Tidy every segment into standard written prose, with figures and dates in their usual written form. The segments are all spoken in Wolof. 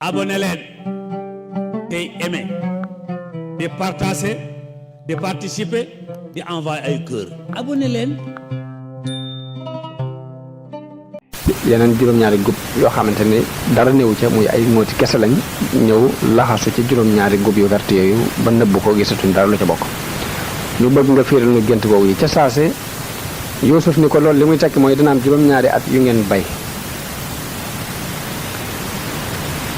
abonné leen tey aimé di partager di participer di envoyer ay cœur abonné leen. yeneen juróom-ñaari gub yoo xamante ni dara néew ca muy ay mooti kese lañ ñëw laxasu ci juróom-ñaari gub yu vert yooyu ba nëbb ko gisatuñ dara lu ca bokk ñu bëgg nga fiiral nu gént googu yi ca saase Yuusuf ni ko loolu li muy tekki mooy dina am juróom-ñaari at yu ngeen bay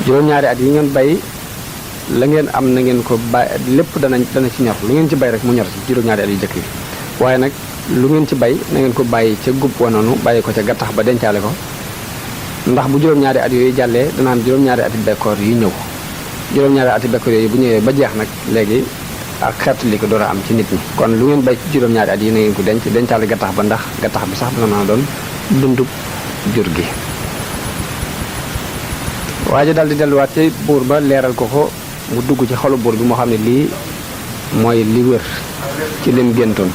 juróom-ñaari at yi ngeen bay la ngeen am na ngeen ko bay lépp dana ci ñor lu ngeen ci bay rek mu ñor ci juróom-ñaari at yu jëkk yi waaye nag lu ngeen ci bay na ngeen ko bàyyi ca gub wa noonu bàyyi ko ca gattax ba dencaale ko ndax bu juróom-ñaari at yooyu jàllee dana am juróom-ñaari ati bekkoor yi ñëw juróom-ñaari ati bekkoor yooyu bu ñëwee ba jeex nag léegi ak xeetu li ko door a am ci nit ñi kon lu ngeen bay ci juróom-ñaari at yi na ngeen ko dencaale gattax ba ndax gattax bi sax dana mën a doon dundub jur gi waa ji daal di delluwaat ci buur ba leeral ko ko mu dugg ci xolu buur bi moo xam ne lii mooy li wér ci lim géntoon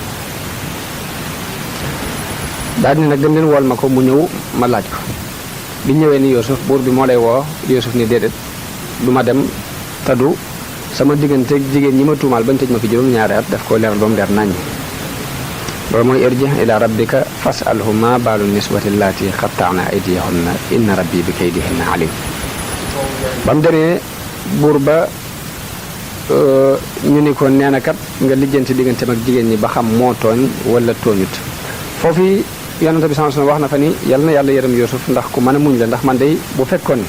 daal ni nag dem leen wool ma ko mu ñëw ma laaj ko bi ñëwee ni Yuusuf buur bi moo lay woo Yuusuf ni déedéet du ma dem tadu sama diggante jigéen ñi ma tuumaal bañ tëj ma fi juróom-ñaari at daf ko leeral ba mu leer naññ loolu mooy irji ila rabbika fasalhu ma baalu niswati allaati xattaana aydiyahunna inna rabbi bi kaydihinna alim ba mu demee buur ba ñu ni ko nee na kat nga lijjanti digganteem ak jigéen ñi ba xam moo tooñ wala tooñut foofu yonente bi sallallahu alayhi wasallam wax na fa ni yal na yàlla yërëm Yuusuf ndax ku mën a muñ la ndax man day bu fekkoon ni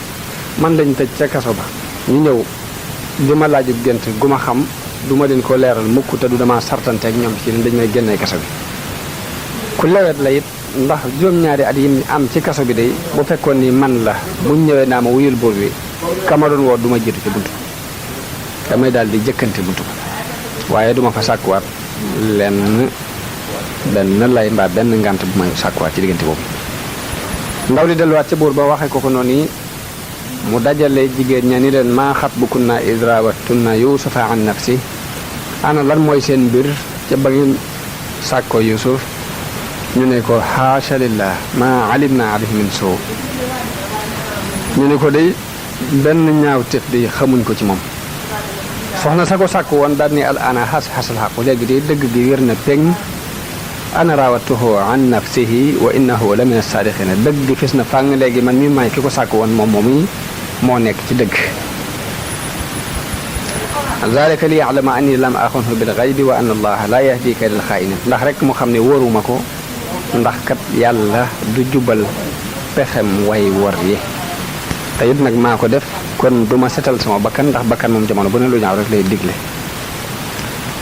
man lañ tëj ca kaso ba ñu ñëw di ma laaju gént gu ma xam du ma leen ko leeral mukk te du dama sartante ak ñoom ci dañ may génnee kaso bi ku lewet la it ndax juróom-ñaari at yi am ci kaso bi day bu fekkoon ni man la buñ ñëwee naa ma wuyul buur bi kama doon woo du ma jiitu ci buntu damay daal di jëkkante buntu waaye duma fa sàkkuwaat benn lay mbaa benn ngànt bu may sàkkuwaat ci diggante boobu ndaw li delluwaat ca buur ba waxee ko noonu yi mu dajale jigéen ña ni leen maa xatbukunna iz raawattunna yuusufa an nafsi ana lan mooy seen mbir ca ba ngeen sàkkoo Yuusuf ñu ne ko haasha lillah maa alimna alayhi min suu ñu ne ko day benn ñaaw tef di xamuñ ko ci moom soxna sa ko sàkk woon daal ni al ana xasal xaqu léegi day dëgg gi wér na peng ana raawatuhu an nafsihi wa innahu la min as-saadiqina dëgg gi fis na fàng léegi man mi may ki ko sàkk woon moom moomi moo nekk ci dëgg zalika li ya'lama anni lam axunhu bil ghaybi wa anna allaha la yahdi kaydal xaa'inin ndax rek mu xam ne wóoruma ko ndax kat yàlla du jubal pexem way wor yi te it nag maa ko def kon duma setal sama bakkan ndax bakkan moom jamono bu ne lu ñaaw rek lay digle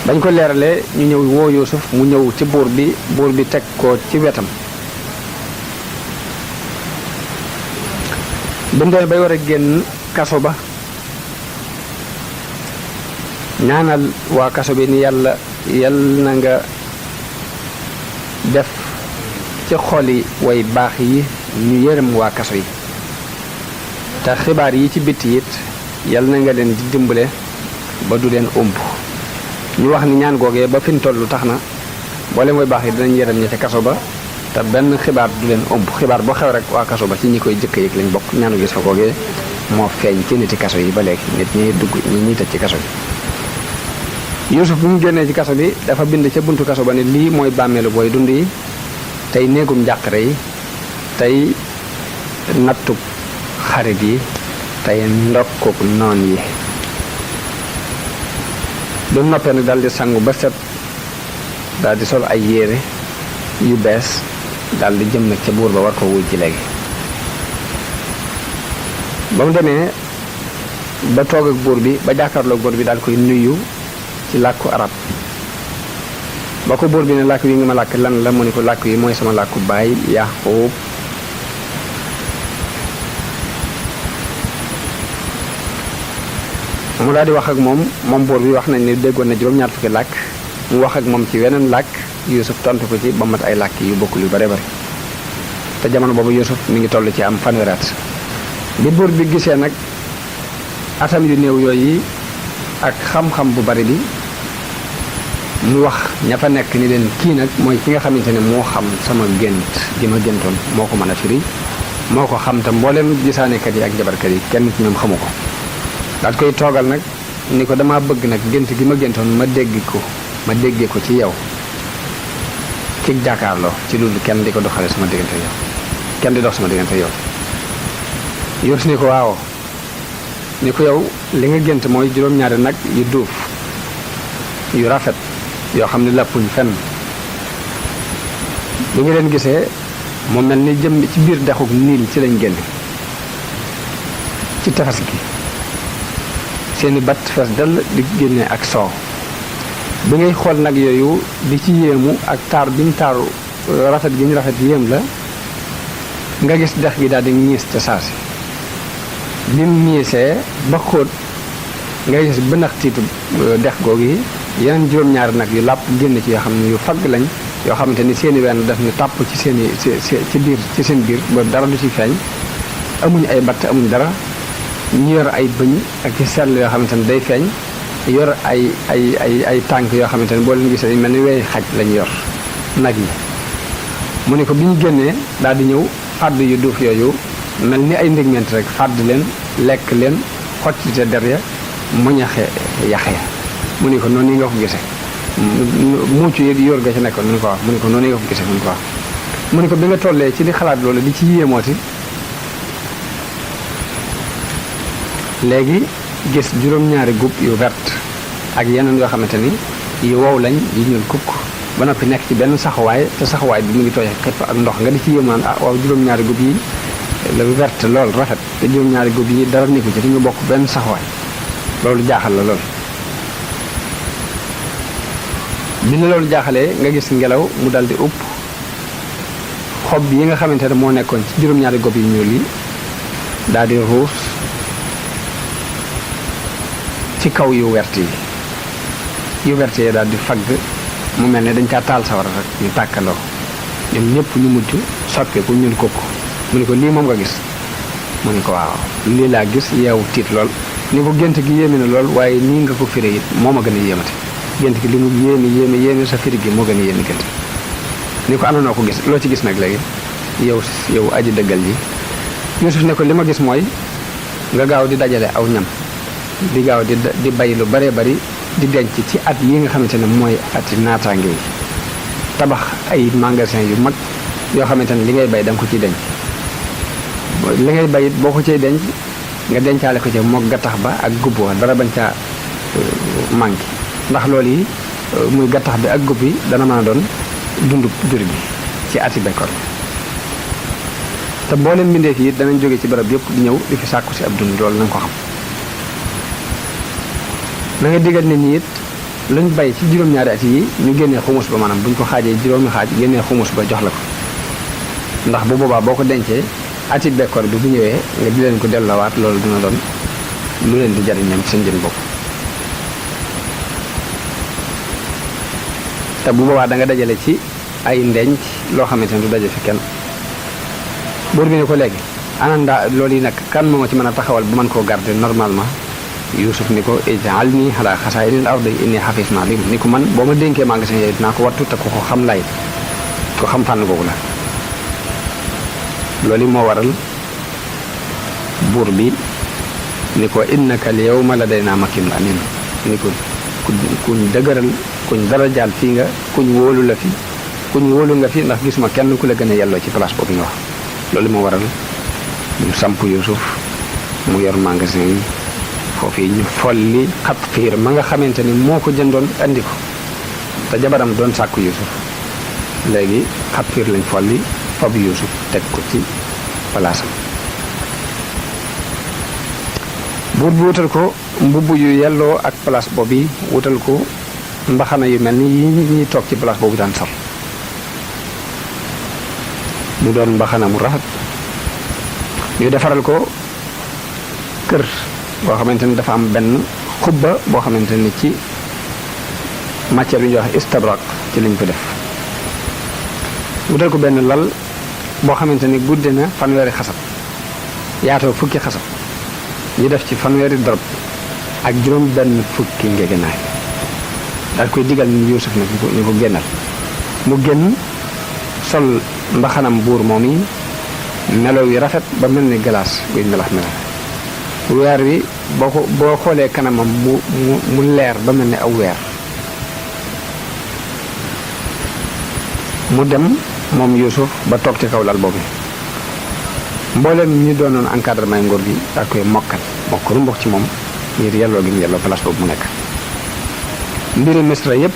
bañ ko leeralee ñu ñëw woo Yuusuf mu ñëw ci buur bi teg ko ci wetam bi mu demee bay war a génn kaso ba ñaanal waa kaso bi ni yàlla na nga def ci xoli way baax yi ñu yërëm waa kaso yi te xibaar yi ci bitti it yàlla na nga leen di dimbale ba du leen ëmb ñu wax ni ñaan googee ba fi ñu toll tax na mboolem way baax yi dinañ yërëm ña ca kaso ba te benn xibaar du leen ëmb xibaar boo xew rek waa kaso ba ci ñi koy jëkk yëg lañ bokk ñaanu gis fa googee moo feeñ ci niti kaso yi ba léegi nit ñi dugg ñi tëj ci kaso bi Yuusuf bi mu génnee ci kaso bi dafa bind ca buntu kaso ba ne lii mooy bàmmeelu booy dund yi tey néegum njàqare yi tey nattub xarit yi tey ndokkub noon yi bi mu noppee nag daal di sangu ba set daal di sol ay yére yu bees daal di jëm nag ca buur ba war ko wuj ji léegi ba mu demee ba toog ak buur bi ba jàkkaarloog buur bi daal koy nuyu ci làkku arab ba ko buur bi ne làkk wi nga ma làkk lan la mu ne ko làkk yi mooy sama làkku baay Yaaqub mu daal di wax ak moom buur bi wax nañ ne déggoon na juróom-ñaar fukki làkk mu wax ak moom ci weneen làkk Yuusuf tontu ko ci ba mat ay làkk yu bokkul yu bare bare te jamono boobu Yuusuf mi ngi toll ci am fanweeri at bi buur bi gisee nag atam yu néew yooyu ak xam-xam bu bari bi mu wax ña fa nekk ni leen kii nag mooy ki nga xamante ne moo xam sama gént gi ma géntoon moo ko mën a firi moo ko xam te mboolem gisaanekat yi ak njabarkat yi kenn ci ñoom xamu ko daal koy toogal nag ni ko dama bëgg nag gént gi ma géntoon ma déggee ko ci yow ci jàkkaarloo ci loolu kenn di ko doxale sama diggante yow kenn di dox sama diggante yow Yuusuf ni ko waaw ni ko yow li nga gént mooy juróom-ñaari nag yu duuf yu rafet yoo xam ne lappuñ fenn bi nga leen gisee mu mel ni jëm ci biir dexuk niil ci lañ génn ci tefes gi seeni bat fees dell di génne ak soow bi ngay xool nag yooyu di ci yéemu ak taar bi ñu taaru rafet gi ñu rafet yéem la nga gis dex gi daal di ñiis te saasi bi mu ñiisee ba xóot nga gis bënax tiitu dex googu yi yeneen juróom-ñaari nag yu làpp génn ci yoo xam ne yu fagg lañ yoo xamante ni seeni wenn daf ni tàpp ci seeni ci seen biir ba dara du ci feeñ amuñ ay batt amuñ dara ñu yor ay bëñ ak ci sell yoo xamante ni day feeñ yor ay tànk yoo xamante ni boo leen gisee dañ mel ni weey xaj lañ yor nag yi mu ne ko bi ñu génnee daal di ñëw fàdd yu duuf yooyu mel ni ay ndégment rek fàdd leen lekk leen xottite der ya muñaxe yaxe mu ne ko noonu yi nga ko gisee muucu yi yor ga ci nekkoon mu ne ko wax mu ne ko noonu yi nga ko gisee mu ne ko wax mu ne ko bi nga tollee ci di xalaat loolu di ci yéemooti léegi gis juróom-ñaari gub yu vert ak yeneen yoo xamante ni yu wow lañ yu ñuul kukk ba noppi nekk ci benn saxuwaay te saxuwaay bi mu ngi tooy xëpp ak ndox nga di ci yéem naan ah waaw juróom-ñaari gub yi la vert lool rafet te juróom-ñaari gub yi dara nekku ci dañu bokk benn saxuwaay loolu jaaxal la lool bi la loolu jaaxalee nga gis ngelaw mu dal di upp xob yi nga xamante ne moo nekkoon ci juróom-ñaari gob yi ñuul yi daal di ruus ci kaw yu wert yi daal di fagg mu mel ne dañ caa taal sawara rek ñu tàkkandoo ñoom ñëpp ñu mujj soppeeku ñun kooku mu ne ko lii moom nga gis mu ne ko waaw lii laa gis yeewu tiit lool ni ko gént gi yéeme na lool waaye nii nga ko firé it moo ma gën a yéemate gént gi li mu yéeme sa firi gi moo gën a yéeme gént ni ko ana noo ko gis loo ci gis nag léegi yow aji dëggal ji Yuusuf ne ko li ma gis mooy nga gaaw di dajale aw ñam di gaaw di bay lu baree bari di denc ci at yi nga xamante ne mooy ati naataange yi tabax ay magasin yu mag yoo xamante ne li ngay bay da nga ko ciy denc li ngay bay boo ko ciy denc nga dencaale ko ci moog gattax ba ak gubb wa dara bañ caa manqué ndax loolu yi muy gattax bi ak gubb yi dana mën a doon dundu jur gi ci ati bekkoor te mboolem mbindeef yi danañ jóge ci barab yëpp di ñëw di fi sàkku si ab dund loolu na nga ko xam na nga digal nit ñi it luñ bay ci juróom-ñaari at yi ñu génnee xumus ba maanaam buñ ko xaajee juróomi xaaj génnee xumus ba jox la ko ndax bu boobaa boo ko dencee ati bekkoor bi bu ñëwee nga di leen ko delloowaat loolu dina doon lu leen di jariñ ñoom seen jën bopp te bu boobaa da nga dajale ci ay ndenc loo xamante ne du daje fi kenn buur bi ne ko léegi anandaa loolu yi nag kan moo ma ci mën a taxawal bu mën koo garder normalement Yuusuf ni ko ij'alnii alaa xasaa'inil ardi innii hafiizun aliim ni ko man boo ma dénkee magasin yooyu dinaa ko wattu te ko xam lay ko xam fànn googu la loolu moo waral buur bi ni ko innaka al yawma ladaynaa makiinun amiin ni ko kuñ dëgëral kuñ dara jaal fii nga kuñ wóolu la fi kuñ wóolu nga fi ndax gisuma kenn ku la gën a yelloo ci place boobu nga wax loolu moo waral ñu samp Yuusuf mu yor magasin yi foofu yi ñu folli Xatfiir ma nga xamante ni moo ko jëndoon andi ko te jabaram doon sàkku Yuusuf léegi Xatfiir lañ folli fab Yuusuf teg ko ci palaasam buur bi wutal ko mbubb yu yelloo ak place boobu yi wutal ko mbaxana yu mel ni yi ñuy toog ci place boobu daan sol mu doon mbaxana mu rafet ñu defaral ko kër boo xamante ni dafa am benn xubba boo xamante ni ci matière bi ñuy wax istabrak ci lañ ko def wutal ko benn lal boo xamante ni gudde na fanweeri xasab yaatoo fukki xasab ñu def ci fanweeri dorob ak juróom benn fukki ngegenaay daal koy digal ni Yuusuf nag ñu ko génnal mu génn sol mbaxanam buur moom yi melo wi rafet ba mel ni glace buy melax melax weer wi boo xoolee kanamam mu leer ba mel ni aw weer mu dem moom Yuusuf ba toog ci kaw lal boobu mboolem ñi doonoon encadrement nguur gi ak koy mokk rumbux ci moom ngir yelloo gi mu yelloo place boobu mu nekk mbiri Misra yépp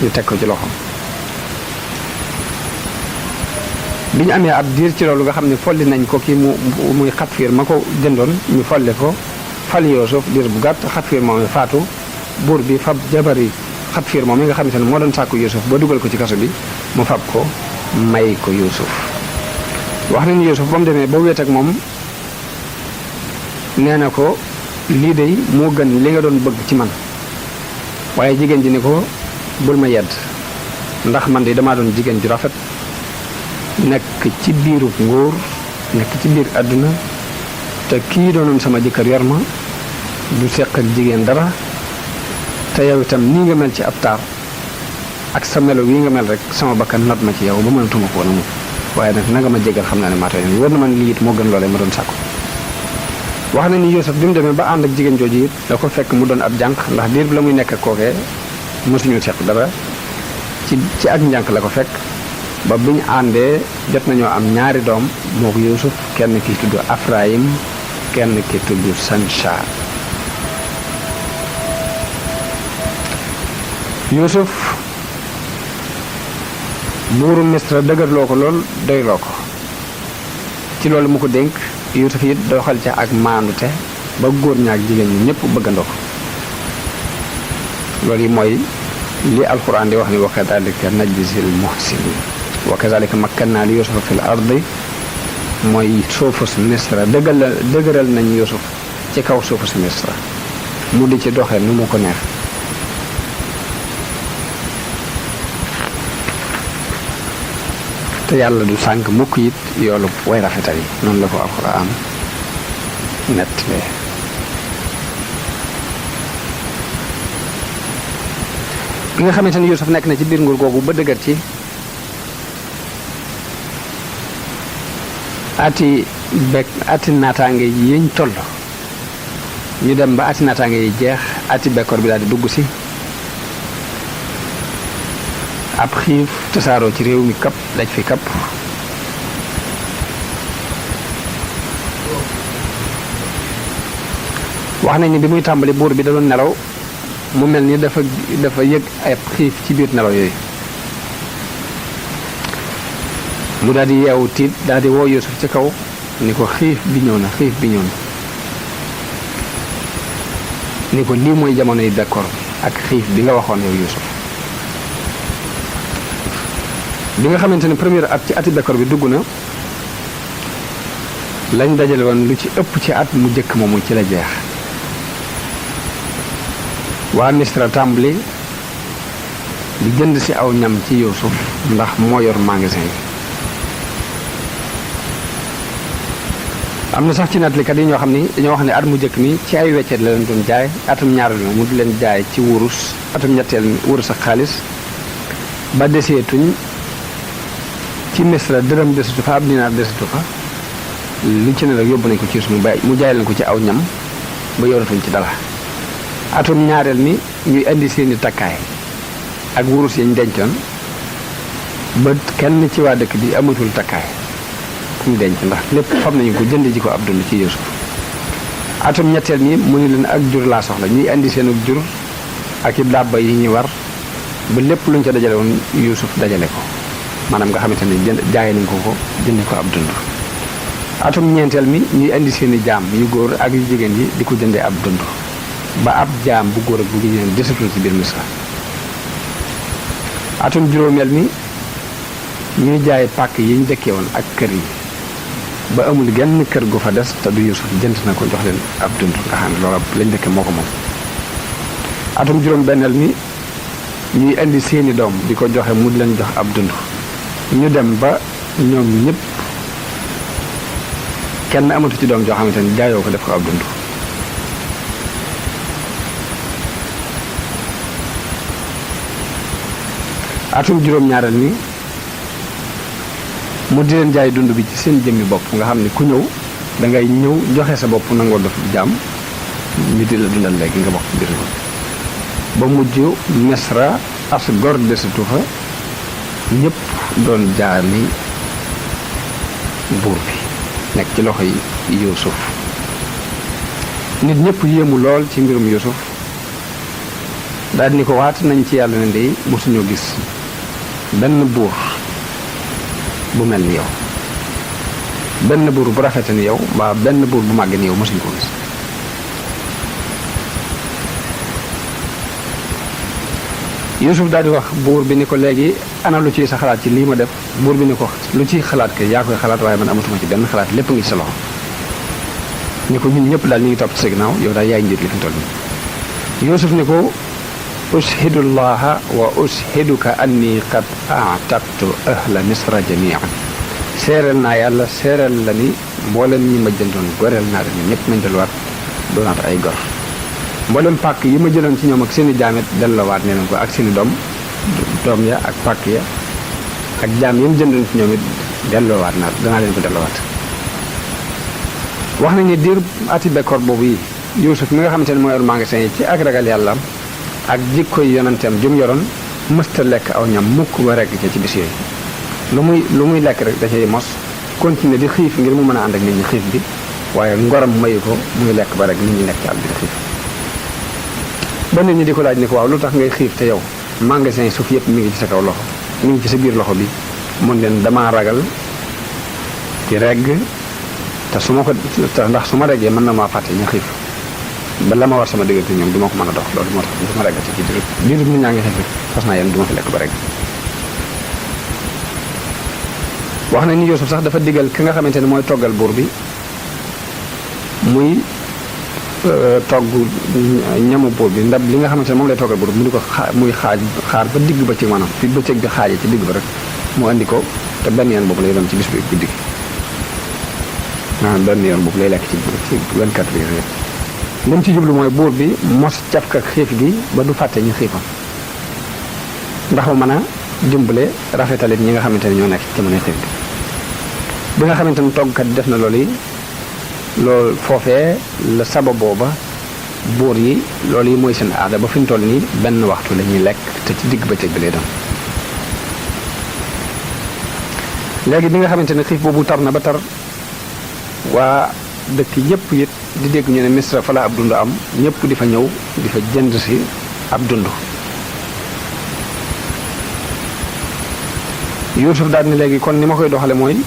ñu teg ko ci loxoom bi ñu amee ab diir ci loolu nga xam ne folli nañ ko kii muy Xatfiir ma ko jëndoon ñu folli ko fal Yuusuf diir bu gàtt Xatfiir moom faatu buur bi fab jabari Xatfiir moom mi nga xamante ne moo doon sàkku Yuusuf ba dugal ko ci kaso bi mu fab ko may ko Yuusuf wax nañu Yuusuf ba mu demee ba wéet ak moom nee na ko lii de moo gën li nga doon bëgg ci man waaye jigéen ji ni ko bul ma yedd ndax man de damaa doon jigéen ju rafet nekk ci biiru nguur nekk ci biir àdduna te kii doonoon sama jëkkër yor ma du seq ak jigéen dara te yow itam nii nga mel ci ab taar ak sa melo wi nga mel rek sama bakkan not ma ci yow ba mënatuma ko woon a mu waaye nag nanga ma jégal xam naa ne maa tey wër na man lii it moo gën loolee ma doon sàkku wax na ni Yuusuf bi mu demee ba ànd ak jigéen jooju it da ko fekk mu doon ab jànq ndax diir bi la muy nekk ak kookee mosuñu seq dara ci ak njànq la ko fekk ba bi ñu àndee jot nañoo am ñaari doom moo ko Yuusuf kenn ki tudd Afrayim kenn ki tudd Sanchar Yuusuf buuru Misra dëgërloo ko lool doyloo ko ci loolu mu ko dénk Yuusuf it doxal ca ak maandute ba góor ñaak jigéen ñi ñëpp bëggandoo ko loolu yi mooy li alquran di wax ni wa kadalika najzil muhsinin wa kazalika makkanna li Yuusufa fil ardi mooy suufus Misra dëgëral nañ Yuusuf ci kaw suufus Misra mu di ci doxee nu mu ko neex te yàlla du sànk mukk it yoolu way rafetal yi noonu la ko alxuraan nettalee bi nga xamante ni Yuusuf nekk na ci biir nguur googu ba dëgër ci ati naataange yiñ toll ñu dem ba ati naataange yi jeex ati bekkoor bi daal di dugg si ab xiif tasaaroo ci réew mi kapp daj fi kapp wax nañ ni bi muy tàmbali buur bi da doon nelaw mu mel ni dafa yëg ay xiif ci biir nelaw yooyu mu daal di yeewu tiit daal di woo Yuusuf ci kaw ni ko xiif bi ñëw na ni ko lii mooy jamono yi bekkoor ak xiif bi nga waxoon yow Yuusuf bi nga xamante ne première at ci ati bekkoor bi dugg na lañ dajale woon lu ci ëpp ci at mu jëkk moomu ci la jeex waa Misra tàmbali di jënd ci aw ñam ci Yuusuf ndax moo yor magasin yi am na sax ci nettalikat yi ñoo xam ni dañoo wax ne at mu jëkk mi ci ay weccet la leen doon jaay atum ñaareel mi mu di leen jaay ci wurus atum ñetteel mi wurus ak xaalis ba deseetuñ ci Misra dërëm desatu fa ab dinaar desatu fa lu ci ne rek yóbbu nañ ko ci mu jaay leen ko ci aw ñam ba yoratuñ ci dara atum ñaareel mi ñuy indi seeni takkaay ak wurus yañ dencoon ba kenn ci waa dëkk bi amatul takkaay ku mu denc ndax lépp xam nañu ko jënd ji ko ab dund ci Yuusuf atum ñetteel mi mu ni leen ak jur laa soxla ñuy indi seen jur ak i dàbba yi ñuy war ba lépp luñ ca dajale woon Yuusuf dajale ko maanaam nga xamante ne jaay nañ ko jënde ko ab dund atum ñeenteel mi ñuy indi seeni jaam yu góor ak yu jigéen yi di ko jëndee ab dund ba ab jaam bu góor ak bu jigéen desatul ci biir Misra atum juróomeel mi ñuy jaay pàkk yi ñu dëkkee woon ak kër yi ba amul genn kër gu fa des te du Yuusuf jënd na ko jox leen ab dund nga xam ne loola lañ dëkke moo ko moom atum juróom benneel mi ñuy indi seeni doom di ko joxe mu di leen jox ab dund ñu dem ba ñoom ñëpp kenn amatu ci doom joo xamante ni jaayoo ko def ko ab dund atum juróom-ñaareel mi mu di leen jaay dund bi ci seen jëmmi bopp nga xam ne ku ñëw da ngay ñëw joxe sa bopp nangoo def jaam ñu di la dundal léegi nga bokk ci biir ba mujj Misra as gor desatu fa ñëpp doon jaami buur bi nekk ci loxo yi Yuusuf nit ñëpp yéemu lool ci mbirum Yuusuf daal ni ko waat nañ ci yàlla ne ndey mosuñoo gis benn buur bu mel ni yow benn buur bu rafete ni yow mbaa benn buur bu màgg ni yow mosuñu ko gis Yuusuf daal di wax buur bi ni ko léegi ana lu ciy sa xalaat ci lii ma def buur bi ni ko lu ciy xalaat ke yaa koy xalaat waaye man amatuma ci benn xalaat lépp ngi ci sa loxo ni ko ñun ñëpp daal ñu ngi topp ci sa ginnaaw yow daal yaay njiit li fi toll nii Yuusuf ni ko ushidullaha wa ushiduka anni qad a'taqtu ahla misra jami'an seereel naa yàlla seereel la ni mboolem ñi ma jëndoon goreel naa leen ñëpp nañ delluwaat doonaat ay gor mboolem pàkk yi ma jëloon ci ñoom ak seeni jaamet delloowaat ne leen ko ak seeni doom ya ak pàkk ya ak jaam yi mu jëndoon ci ñoom it delloowaat naa danaa leen ko delloowaat wax nañ ne diir ati bekkoor boobu yi Yuusuf mi nga xamante ne mooy yor magasin yi ci ak ragal yàlla ak jikkoy yonenteem jum yoroon mësta lekk aw ñam mukk ba rekk ca ci bis yooyu lu muy lekk rek da cay mos continuer di xiif ngir mu mën a ànd ak nit ñi xiif bi waaye ngoram mayu ko muy lekk ba rek nit ñi nekk ci àll bi di xiif ba nit ñi di ko laaj ni ko waaw lu tax ngay xiif te yow magasin suuf yëpp mi ngi ci sa kaw loxo mi ngi ci sa biir loxo bi mun leen damaa ragal di regg te su ma ko ndax su ma reggee mën na maa fàtte ñu xiif ba la ma war sama diggante ñoom du ma ko mën a dox loolu moo tax du ma regg ci biir nit ñaa ngi xiif fas naa yéen du ma fi lekk ba regg wax na ni Yuusuf sax dafa digal ki nga xamante ne mooy toggal buur bi muy togg ñamu buur bi ndab li nga xamante ne moom lay toggal buur bi mu di ko muy xaar ba digg ba ci maanaam fi bëccëg bi xaajee ci digg ba rek mu andi ko te benn yoon boobu lay doon ci bis bi guddi gi benn yoon boobu lay lekk ci 24 heures yëpp li mu ci jublu mooy buur bi mos cafka xiif gi ba du fàtte ñu xiifam ndax ma mën a dimbale rafetalit ñi nga xamante ne ñoo nekk ci jamono xiif bi nga xamante ne toggkat def na loolu yi loolu foofee la sabab booba buur yi loolu yi mooy seen aada ba fi mu toll nii benn waxtu la ñuy lekk te ci digg bëccëg bi lay doon léegi bi nga xamante ne xiif boobu tar na ba tar waa dëkk yépp it di dégg ñu ne Misra fa la ab dund am ñëpp di fa ñëw di fa jënd si ab dund Yuusuf daal ni léegi kon ni ma koy doxale mooy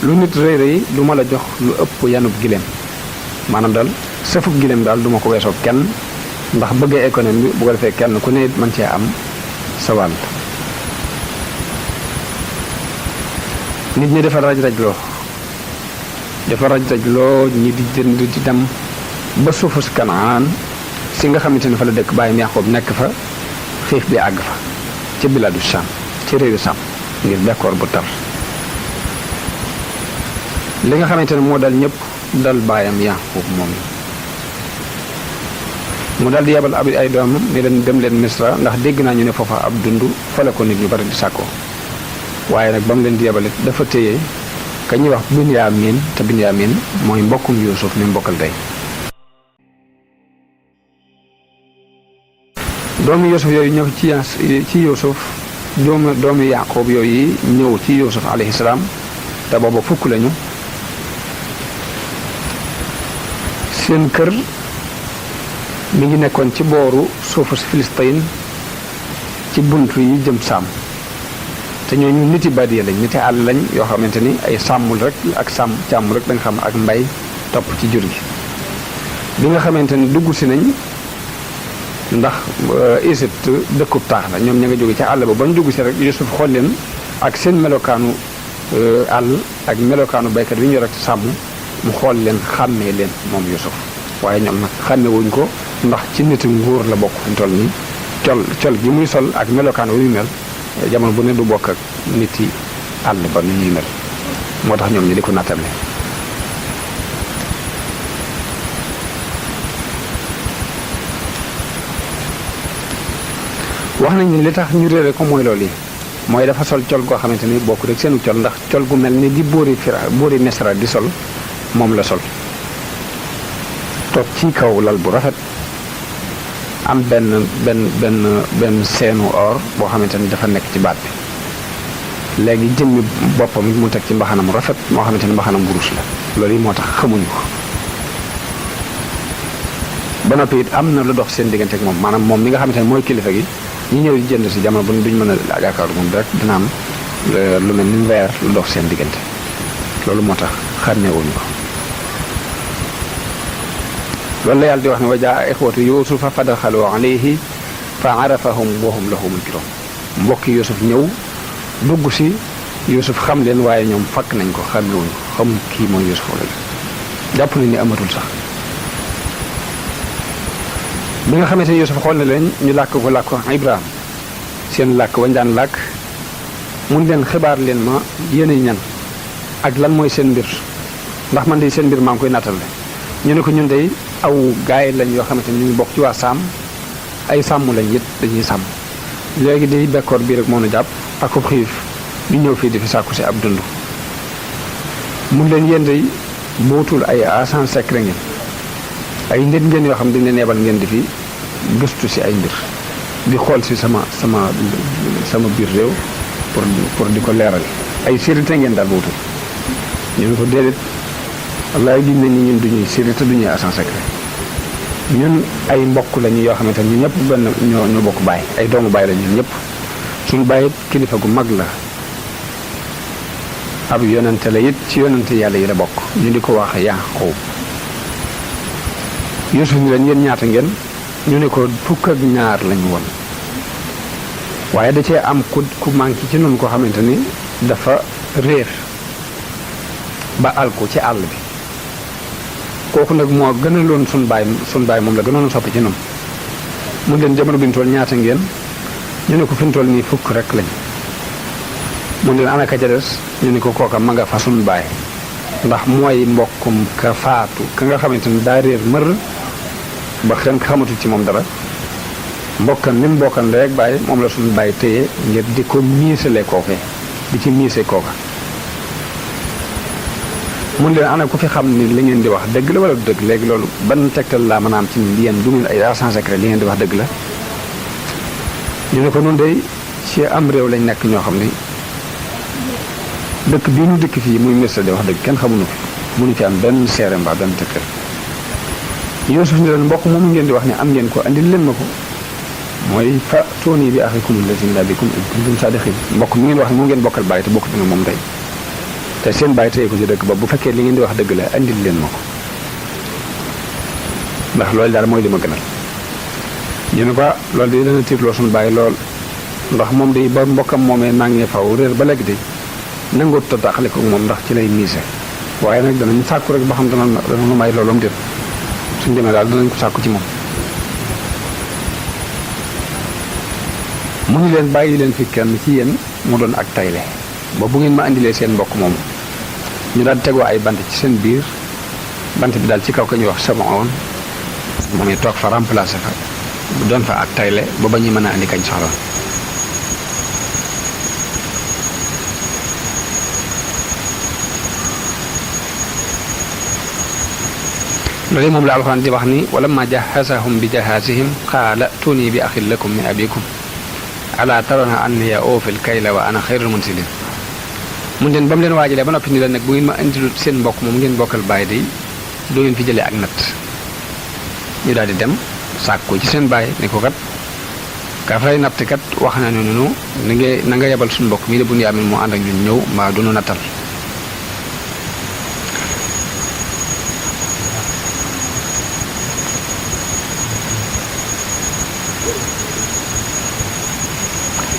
lu nit rëy rëy du ma la jox lu ëpp yanub gileem maanaam daal sëfub gileem daal du ma ko weesoo kenn ndax bëggee économie bi bu ko defee kenn ku ne mën cee am sa wàll nit ñi dafa raj-rajloo ñi di jënd di dem ba suufu si Kanaan si nga xamante ne fa la dëkk bàyyam Yaqoob nekk fa xiif bi àgg fa ca bilaadu Saam ci réewu Saam ngir bekkoor bu tar li nga xamante ne moo dal ñëpp dal baayam Yaqoob moom mu dal di yebal ab ay doomam ne leen dem leen Misra ndax dégg naa ñu ne foofa ab dund fa la ko nit ñu bari di sàkkoo waaye nag ba mu leen di yebalit dafa téye ka ñuy wax Binyaamin te Binyaamin mooy mbokkum Yuusuf mi mbokkal tey doomu Yuusuf yooyu ñëw ci Yuusuf doomu Yaqoob yooyu ñëw ci Yuusuf alayhi salaam te booba fukk lañu seen kër mi ngi nekkoon ci booru suufu si Filistin ci buntu yi jëm Saam te ñooñu niti badiya lañ niti àll lañ yoo xamante ni ay sàmmul rek ak càmm rek dañ xam ak mbay topp ci jur gi bi nga xamante ni dugg si nañ ndax Égypte dëkkub taax la ñoom ña nga jóge ca àll ba bañ dugg si rek Yuusuf xool leen ak seen melokaanu àll ak melokaanu baykat wi ñu rek sàmm mu xool leen xàmmee leen moom Yuusuf waaye ñoom nag xàmmewuñ ko ndax ci nit nguur la bokk fi mu toll nii col gi muy sol ak melokaan wu muy mel jamono bu ne du bokk ak nit yi àll ba ni ñuy mel moo tax ñoom ñi di ko nattable wax nañ ni li tax ñu réere ko mooy loolu yi mooy dafa sol col goo xamante ni bokk rek seenu col ndax col gu mel ni di boori Misra di sol moom la sol toog ci kaw lal bu rafet am benn seenu or boo xamante ni dafa nekk ci baat bi léegi jëmmi boppam mu teg ci mbaxanam rafet moo xamante ni mbaxanam wurus la loolu yi moo tax xamuñu ko ba noppi it am na lu dox seen diggante ak moom maanaam moom mi nga xamante ne mooy kilifa gi ñi ñëw di jënd si jamono bu duñ mën a jàkkaarloo moom rek dina am lu mel ni weer lu dox seen diggante loolu moo tax xàmmeewuñu ko loolu la yàlla di wax ne wa jaa ixwatu yuusufa fa daxalu alayhi fa arafahum wa hum lahu munkiroon mbokki Yuusuf ñëw dugg si Yuusuf xam leen waaye ñoom fakk nañ ko xàmmewuñu ko xamuñ kii mooy Yuusuf wala la jàpp nañ ni amatul sax bi nga xamante ni Yuusuf xool na leen ñu làkk ko Ibrahim seen làkk wañ daan làkk mun leen xibaar leen ma yéen ñan ak lan mooy seen mbir ndax man de seen mbir maa ngi koy nattale ñu ne ko ñun de aw gaay lañ yoo xamante ni ñu ngi bokk ci waa Saam ay sàmm lañ it dañuy sàmm léegi day bekkoor bii rek moo nu jàpp ak ko xiif ñu ñëw fii di fi sàkku si ab dund mun leen yéen de bootul ay agent secret ngeen ay nit ngeen yoo xam dañ leen yebal ngeen di fi gëstu si ay mbir di xool si sama biir réew pour di ko leeral ay sécurité ngeen daal bootul ñu ne ko déedéet wallaay gis nañ ni ñun duñuy sécurité duñuy agent secret ñun ay mbokk lañu yoo xamante ne ñun ñëpp benn ñoo bokk baay ay doomu baay la ñun ñëpp suñu baay kilifa gu mag la ab yonente la it ci yonente yàlla yi la bokk ñu di ko wax Yaaqub Yuusuf ni leen yéen ñaata ngeen ñu ne ko fukk ak ñaar lañu woon waaye da cee am ku manqué ci noonu koo xamante ni dafa réer ba alku ci àll bi kooku nag moo gënaloon suñ baay moom la gënoon soppi ci noonu mun leen jamono bi ñu toll ñaata ngeen ñu ne ko fi ñu toll nii fukk rek lañ mun leen ana ka ca des ñu ne ko kooka ma nga fa suñ baay ndax mooy mbokkum ka faatu ka nga xamante ni daa réer mër ba kenn xamatu ci moom dara mbokkam ni mu mbokkam rek bàyyi moom la suñu bàyyi téye ngir di ko miisale kooke di ci miise kooka mun leen ana ku fi xam ni li ngeen di wax dëgg la wala du dëgg léegi loolu ban tegtal laa mën a am ci ni yéen du ngeen ay agent secret li ngeen di wax dëgg la ñu ne ko nun de ci am réew lañ nekk ñoo xam ni dëkk bii ñu dëkk fii muy Misra di wax dëgg kenn xamuñu fi mënu ci am benn seere mbaa benn tegtal Yuusuf ni leen mbokk moom ngeen di wax ne am ngeen ko andil leen ma ko mooy fa tooni bi axikum allazii min abiikum in kuntum saadiqiin mbokk mi ngeen wax ne mu ngeen bokkal bàyyi te bokk nga moom tey te seen bàyyi tey ko ci dëkk ba bu fekkee li ngeen di wax dëgg la andil leen ma ko ndax loolu daal mooy li ma gënal ñu ne ko loolu de dana tiitloo suñu bàyyi lool ndax moom de ba mbokkam moomee maa ngi faw réer ba léegi de nangu totaaxale ko moom ndax ci lay miise waaye nag danañ sàkku rek ba xam dana nu may loolom déet suñ demee daal danañ ko sàkku ci moom mu ngi leen bàyyi leen fi kenn ci yéen mu doon ak tayle ba bu ngeen ma indilee seen mbokk moomu ñu daal tegoo ay bant ci seen biir bant bi daal ci kaw ka ñuy wax Samaon moom it toog fa remplacé fa doon fa ak tayle ba ba ñuy mën a andi kañ soxla loolu moom la alxuraan di wax ni wala ma jahazahum bi jahazihim qaala tuuni bi axin lakum min abikum ala tarawna anni awfil kayla wa ana xayrul munsilin mun leen ba mu leen waajalee ba noppi ni leen nag bu ngeen ma indilut seen mbokk moom ngeen bokkal bàyyi day doo ngeen fi jëlee ak natt ñu daal di dem sàkku ci seen bàyyi ne ko kat ka fay natt kat wax na ne noonu na nga yebal suñu mbokk mii de bu ñu yaamin moo ànd ak ñun ñëw mbaa du nu nattal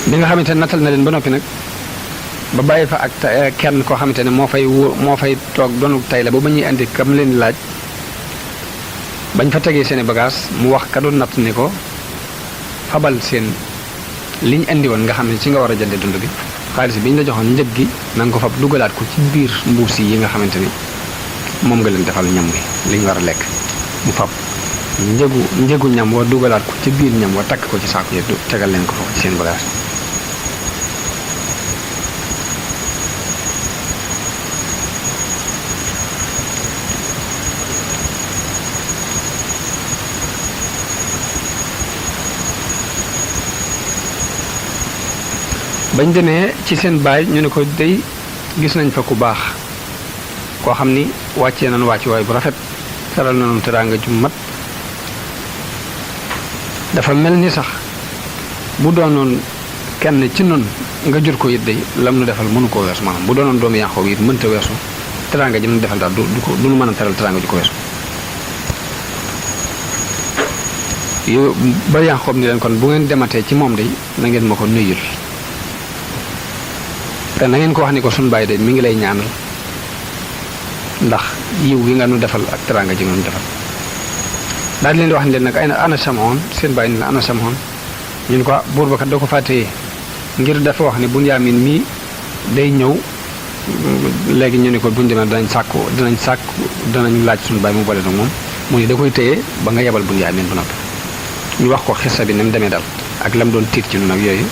bi nga xamante ne nattal na leen ba noppi nag ba bàyyi fa ak kenn koo xamante ne moo fay toog doonu tay la ba ba ñuy indi kam leen laaj bañ fa tegee seeni bagage mu wax ka doon natt ni ko fabal seen liñ indi woon nga xam ne ci nga war a jënde dund bi xaalis bi ñu la joxoon njëg gi na nga ko fab dugalaat ko ci biir mbuus yi nga xamante ni moom nga leen defal ñam wi liñ war a lekk mu fab njëgu ñam wa dugalaat ko ci biir ñam wa takk ko ci saako yi tegal leen ko foofu ci seen bagage bañ demee ci seen baay ñu ne ko day gis nañ fa ku baax koo xam ni wàccee nañ wàccuwaay bu rafet teral nañu teraanga ju mat dafa mel ni sax bu doonoon kenn ci nun nga jur ko it day lam nu defal mënu koo weesu maanaam bu doonoon doomu Yaaqoob it mënta weesu teraanga ji nu defal daal du nu mën a teral teraanga ju ko weesu yow ba Yaaqoob ni leen kon bu ngeen dematee ci moom day na ngeen ma ko nuyul te na ngeen ko wax ni ko suñu baay day mi ngi lay ñaanal ndax yiw gi nga nu defal ak teraanga ji nga nu defal daal di leen di wax ni leen nag ay na ana Samoon seen baay ni la ana Samoon ñu ne ko buur ba kat da ko fàttee ngir dafa wax ni Bunyaamin mii day ñëw léegi ñu ne ko buñ demee danañ laaj suñu baay mu boole nag moom mu ni da koy téye ba nga yebal Bunyaamin bu noppi ñu wax ko xissa bi ni mu demee daal ak lam doon tiit ci ñun ak yooyu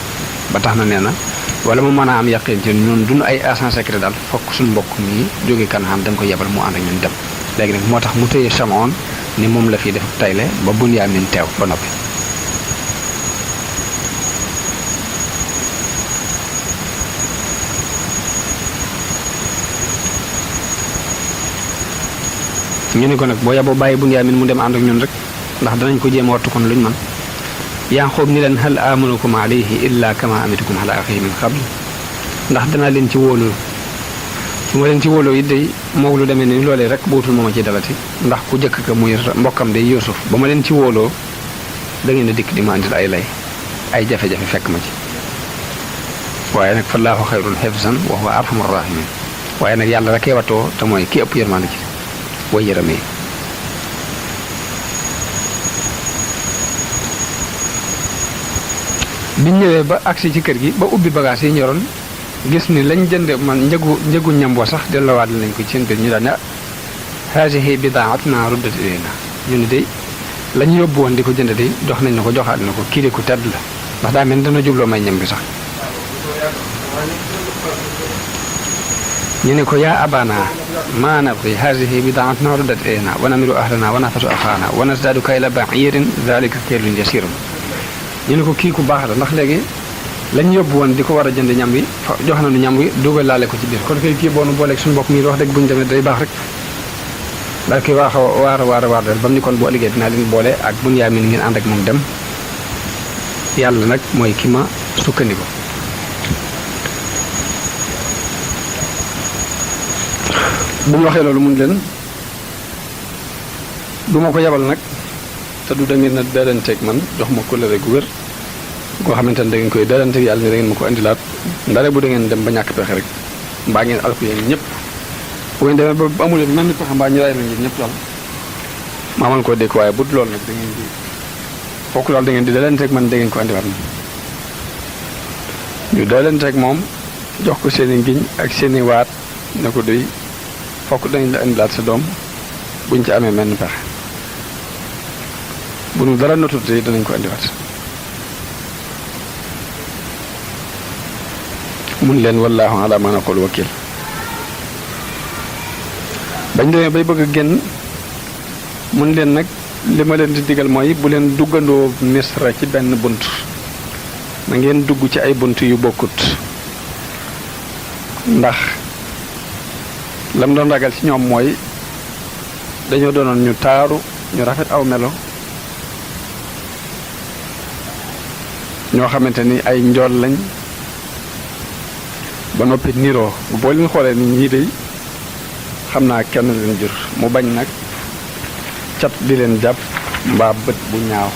ba tax na nee na wala mu mën a am yaqin ci ñun duñu ay agent secret daal fokk suñu mbokk mii jóge Kanaan dañ ko yebal mu ànd ak ñun dem léegi nag moo tax mu téye Samoon ni moom la fii def tayle ba Bunyaamin teew ba noppi ñu ne ko nag boo yaboo bàyyi Bunyaamin mu dem ànd ak ñun rek ndax danañ ko jéem a wattu kon luñ man Yaaqoob ni leen hal amanukum alayhi illa kama amitukum ala axihi min qabl ndax danaa leen ci wóolu su ma leen ci wóoloo it day moog lu demee ni loolee rek bootul ma ci dalati ndax ku jëkk ka muy mbokkam day Yuusuf ba ma leen ci wóoloo da ngeen a dikk di ma andil ay lay ay jafe-jafe fekk ma ci waaye nag fallaahu xayrun xifzan wa huwa arhamur rahimin waaye nag yàlla rekee watoo te mooy ki ëpp yërmande ci way yërëmee biñ ñëwee ba agsi ci kër gi ba ubbi bagage yi ñoroon gis ni lañ jënd man njëgu ñam wa sax delloowaat nañ ko ci seen biir ñu daal ne haasihi bidaatuna ruddat ilayna ñu ni de lañ yóbbu woon di ko jënd de jox nañ na ko joxaat na ko kii de ku tedd la ndax daa mel dana jubloo may ñam bi sax ñu ne ko yaa abana maa nabgi haasihi bidaatuna ruddat ilayna wa namiru ahlana wa nafatu axaana wa nasdaadu kayla ba'irin zalika kaylun yasirun ñu ne ko kii ku baax la ndax léegi lañ yóbbu woon di ko war a jënd ñam wi jox nañu ñam wi dugal laale ko ci biir kon kay kii boonu booleeg suñu mbokk mi wax dëgg bu ñu demee day baax rek daal koy waar del ba mu ni kon boo liggéey dinaa leen boole ak Bunyaamin ngeen ànd ak moom dem yàlla nag mooy ki ma sukkandiku bu mu waxee loolu mun leen du ma ko yebal nag te du da ngeen na dalanteeg man jox ma kóllëre gu wér goo xamante ne da ngeen koy dalanteeg yàlla ne da ngeen ma ko indilaat ndare bu da ngeen dem ba ñàkk pexe rek mbaa ngeen alku yéen ñëpp bu ngeen demee ba amul mel ni pexe mbaa ñu ray nañ ñëpp daal maa man koo dékk waaye bu loolu nag da ngeen di fokk daal da ngeen di dalanteeg man da ngeen ko indiwaat ñu dalanteeg moom jox ko seen i ngiñ ak seen i waat ne ko doy fokk dañ la indilaat sa doom buñ ci amee mel ni pexe bu nu dara notutee danañ ko indiwaat mun leen wallaahu ala ma naqul wakil bañ demee bay bëgg a génn mun leen nag li ma leen di digal mooy bu leen duggandoo Misra ci benn bunt na ngeen dugg ci ay bunt yu bokkut ndax lam doon ragal ci ñoom mooy dañoo doonoon ñu taaru ñu rafet aw melo ñoo xamante ni ay njool lañ ba noppi niroo boo leen xoolee ni ñii de xam naa kenn leen jur mu bañ nag cat di leen jàpp mbaa bët bu ñaaw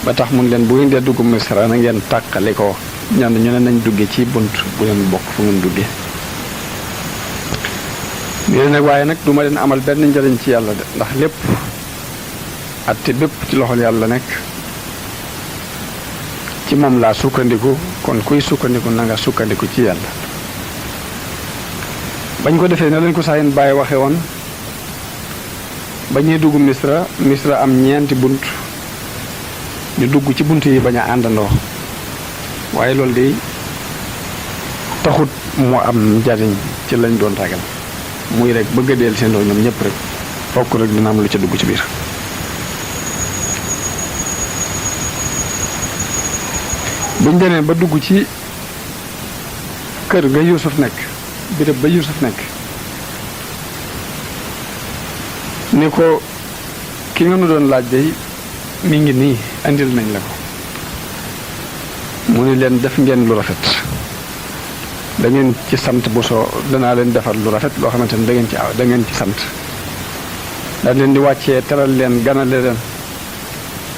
ba tax mun leen bu ngeen dee dugg Misra na ngeen tàqali ko ñan ñu ne nañ dugge ci bunt bu leen bokk fu ngeen dugge ñu nag waaye nag du ma leen amal benn njëriñ ci yàlla de ndax lépp atte bépp ci loxol yàlla nekk ci moom laa sukkandiku kon kuy sukkandiku na nga sukkandiku ci yàlla bañ ko defee ne leen ko saayin bàyyi waxe woon ba ñuy dugg Misra am ñeenti bunt ñu dugg ci bunt yi bañ a àndandoo waaye loolu de taxut mu am njariñ ci lañ doon ragal muy rek bëgg a deel seen doo ñoom ñëpp rek fokk rek dina am lu ca dugg ci biir buñ demee ba dugg ci kër ga Yuusuf nekk béréb ba Yuusuf nekk ni ko ki nga nu doon laaj day mi ngi nii andil nañ la ko mu ni leen def ngeen lu rafet da ngeen ci sant bu soo danaa leen defar lu rafet loo xamante ni da ngeen ci sant daal leen di wàccee teral leen ganale leen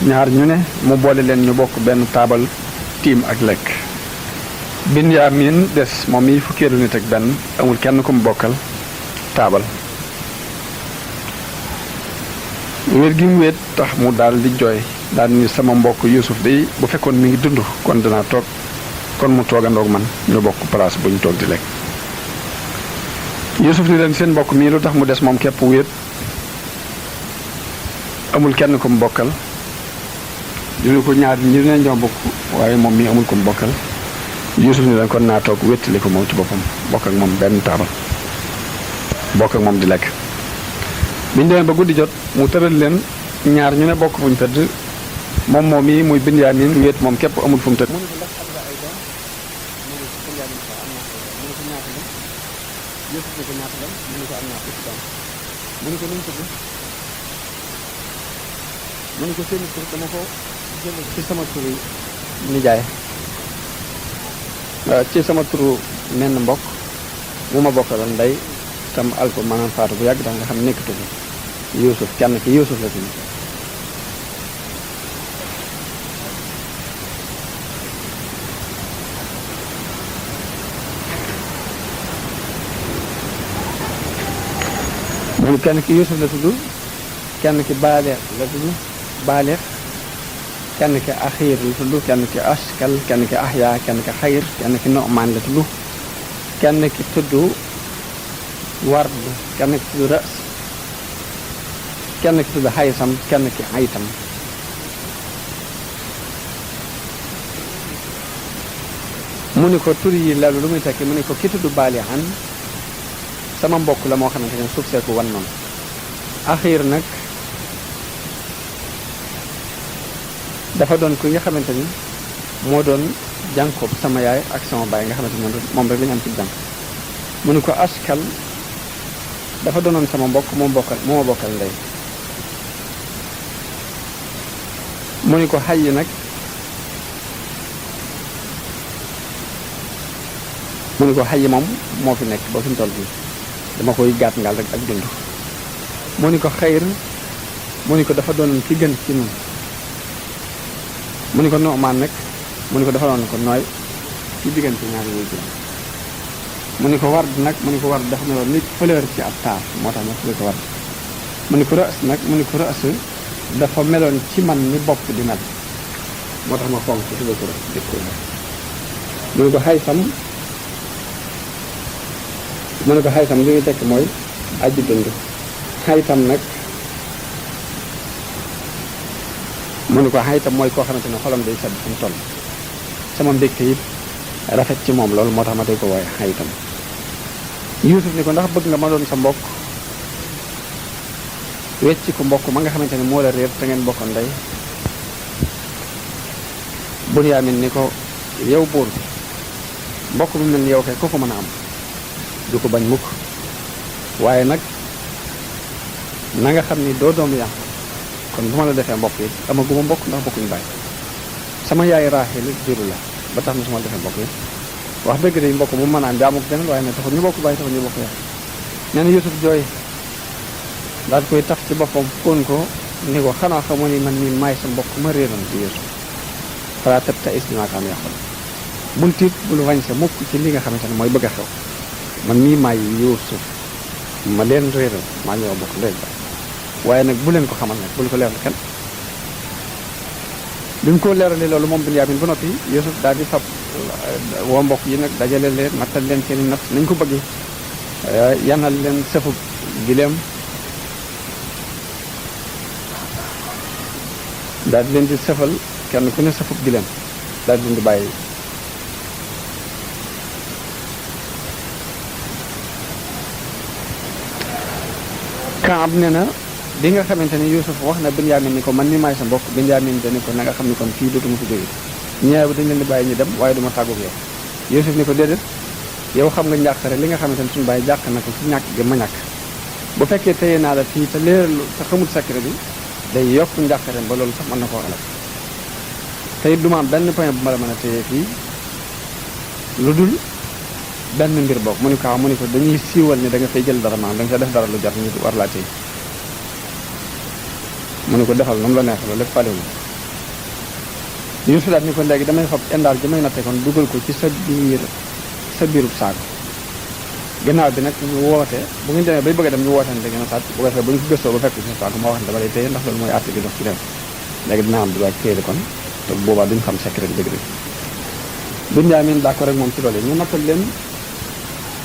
ñaar ñu ne mu boole leen ñu bokk benn taabal tiim ak lekk Binyaamin des moom mi fukkeelu nit ak benn amul kenn ku mu bokkal taabal wér gi mu wéet tax mu daal di jooy daal ni sama mbokk Yuusuf day bu fekkoon mi ngi dund kon danaa toog kon mu toogandoog man ñu bokk place bu ñu toog di lekk Yuusuf ni leen seen mbokk mii lu tax mu des moom képp wéet amul kenn ku mu bokkal ñu ko ñaar ñi ne ñoo bokk waaye moom mii amul ku mu bokkal Yuusuf ni leen kon naa toog wéttali ko moom ci boppam bokk ak moom benn taabal bokk ak moom di lekk biñ demee ba guddi jot mu tëral leen ñaar ñu ne bokk fuñ tëdd moom moom mii muy Binyaamin wéet moom képp amul fu mu tëdd mu ne ko seen tur dama ko jël ci sama turu nijaay ci sama turu menn mbokk mu ma bokkaloon ndey tam alko maanaam faatu bu yàgg tax nga xam nekkatu fi Yuusuf kenn ki Yuusuf la tudd mu ne kenn ki Yuusuf la tudd kenn ki Baaleex la tudd Baaleex kenn ki Axiir la tudd kenn ki Askal kenn ki Axyaa kenn ki Xayr kenn ki Nu'maan la tudd kenn ki tudd Ward kenn ki tudd Ras kenn ki tudd Xaysam kenn ki Aytam mu ni ko tur yi loolu lu muy tekki mu ni ko ki tudd Baalihan sama mbokk la moo xamante ne suuf seeku wan noonu Axiir nag dafa doon ku nga xamante ni moo doon jànkob sama yaay ak sama baay nga xamante ni moom rek la ñu am ci jànk mu ni ko Askal dafa doonoon sama mbokk moo ma bokkal ndey mu ni ko Xay nag mu ni ko Xay moom moo fi nekk ba fi mu toll bi dama koy gàtt ngal rek ak dund mu ni ko Xayr mu ni ko dafa doonoon ki gën ci ñun mu ni ko Nu'maan nag mu ni ko dafa doon ko nooy ci diggante ñaari wuy juróom mu ni ko Ward nag mu ni ko Ward dafa meloon nit fleur ci ab taar moo tax ma tudde ko Ward mu ni ko Ras nag mu ni ko Ras dafa meloon ci man ni bopp di mel moo tax ma fonk ci tudde ko Ras def ko mu ni ko Xaysam mu ni ko Xaysam li muy tekk mooy aji dund Xaytam nag mu ni ko Xaytam mooy koo xamante ne xolam day sedd fu mu toll sama mbégte it rafet ci moom loolu moo tax ma day ko wooye Xaytam Yuusuf ni ko ndax bëgg nga ma doon sa mbokk wecci ko mbokk ma nga xamante ne moo la réer te ngeen bokkoon ndey Binyaamin ni ko yow buur bi mbokk mu mel ni yow kay ku ko mën a am du ko bañ mukk waaye nag na nga xam ni doo doomu yàq kon bu ma la defee mbokk yi amaguma mbokk ndax bokkuñu bàyyi sama yaay Raaxil juru la ba tax na su ma defee mbokk yi wax dëgg day mbokk bu mën a am daa amuk deneen waaye ne taxul ñu bokk bàyyi taxul ñu bokk yaay nee na Yuusuf jooy daal koy taf ci boppam fóon ko ni ko xanaa xamoo ni man mii maay sa mbokk ma réeroon ci Yuusuf falaa tabta'is bimaa kaanuu ya'maluun bul tiit bul wañ sa mukk ci li nga xamante ne mooy bëgg a xew man mii maay Yuusuf ma leen réeral maa ñëw bokk léegi ba waaye nag bu leen ko xamal nag bul ko leeral kenn bi mu ko leeralee loolu moom Binyaamin ba noppi Yuusuf daal di fab woo mbokk yi nag dajale leen mattal leen seeni natt nañ ko bëggee yanal leen sëfub gileem daal di leen di sëfal kenn ku ne sëfub gileem daal di leen di bàyyi Kaab ne na bi nga xamante ne Yuusuf wax na Binyaamin ni ko man ni maay sa mbokk Binyaamin dani ko na nga xam ni kon fii dootuma fi jóge ñeew dañ leen di bàyyi ñu dem waaye duma tàggoog yow Yuusuf ni ko déedéet yow xam nga njàqare li nga xamante ne suñu bàyyi jàq na ko ci ñàkk gi ma ñàkk bu fekkee téye naa la fii te leeralu te xamul secret bi day yokk njàqare ba loolu sax mën na koo alal te it du ma am benn point bu ma la mën a téye fii lu dul benn mbir bokk mu ni ko dañuy siiwal ni da nga fay jël dara maanaam da nga fa def dara lu jar ñu war laa téye mu ni ko defal noonu la neex loolu lépp fàllewu Yuusu daal ni ko léegi damay fab indaal ji may natte kon dugal ko ci sa biirub saako gannaaw bi nag ñu woote bu ngeen demee bay bëgg a dem ñu wootante da ngeen a sàcc bu ko defee bu ñu ko gëstoo ba fekk ci sa saako moo wax ne dama lay téye ndax loolu mooy àtte bi dox ci dem léegi dinaa am du waaj téye kon te boobaa duñ xam secret bi dëgg-dëgg Bunyaamin d'accord rek moom ci loolu ñu nattal leen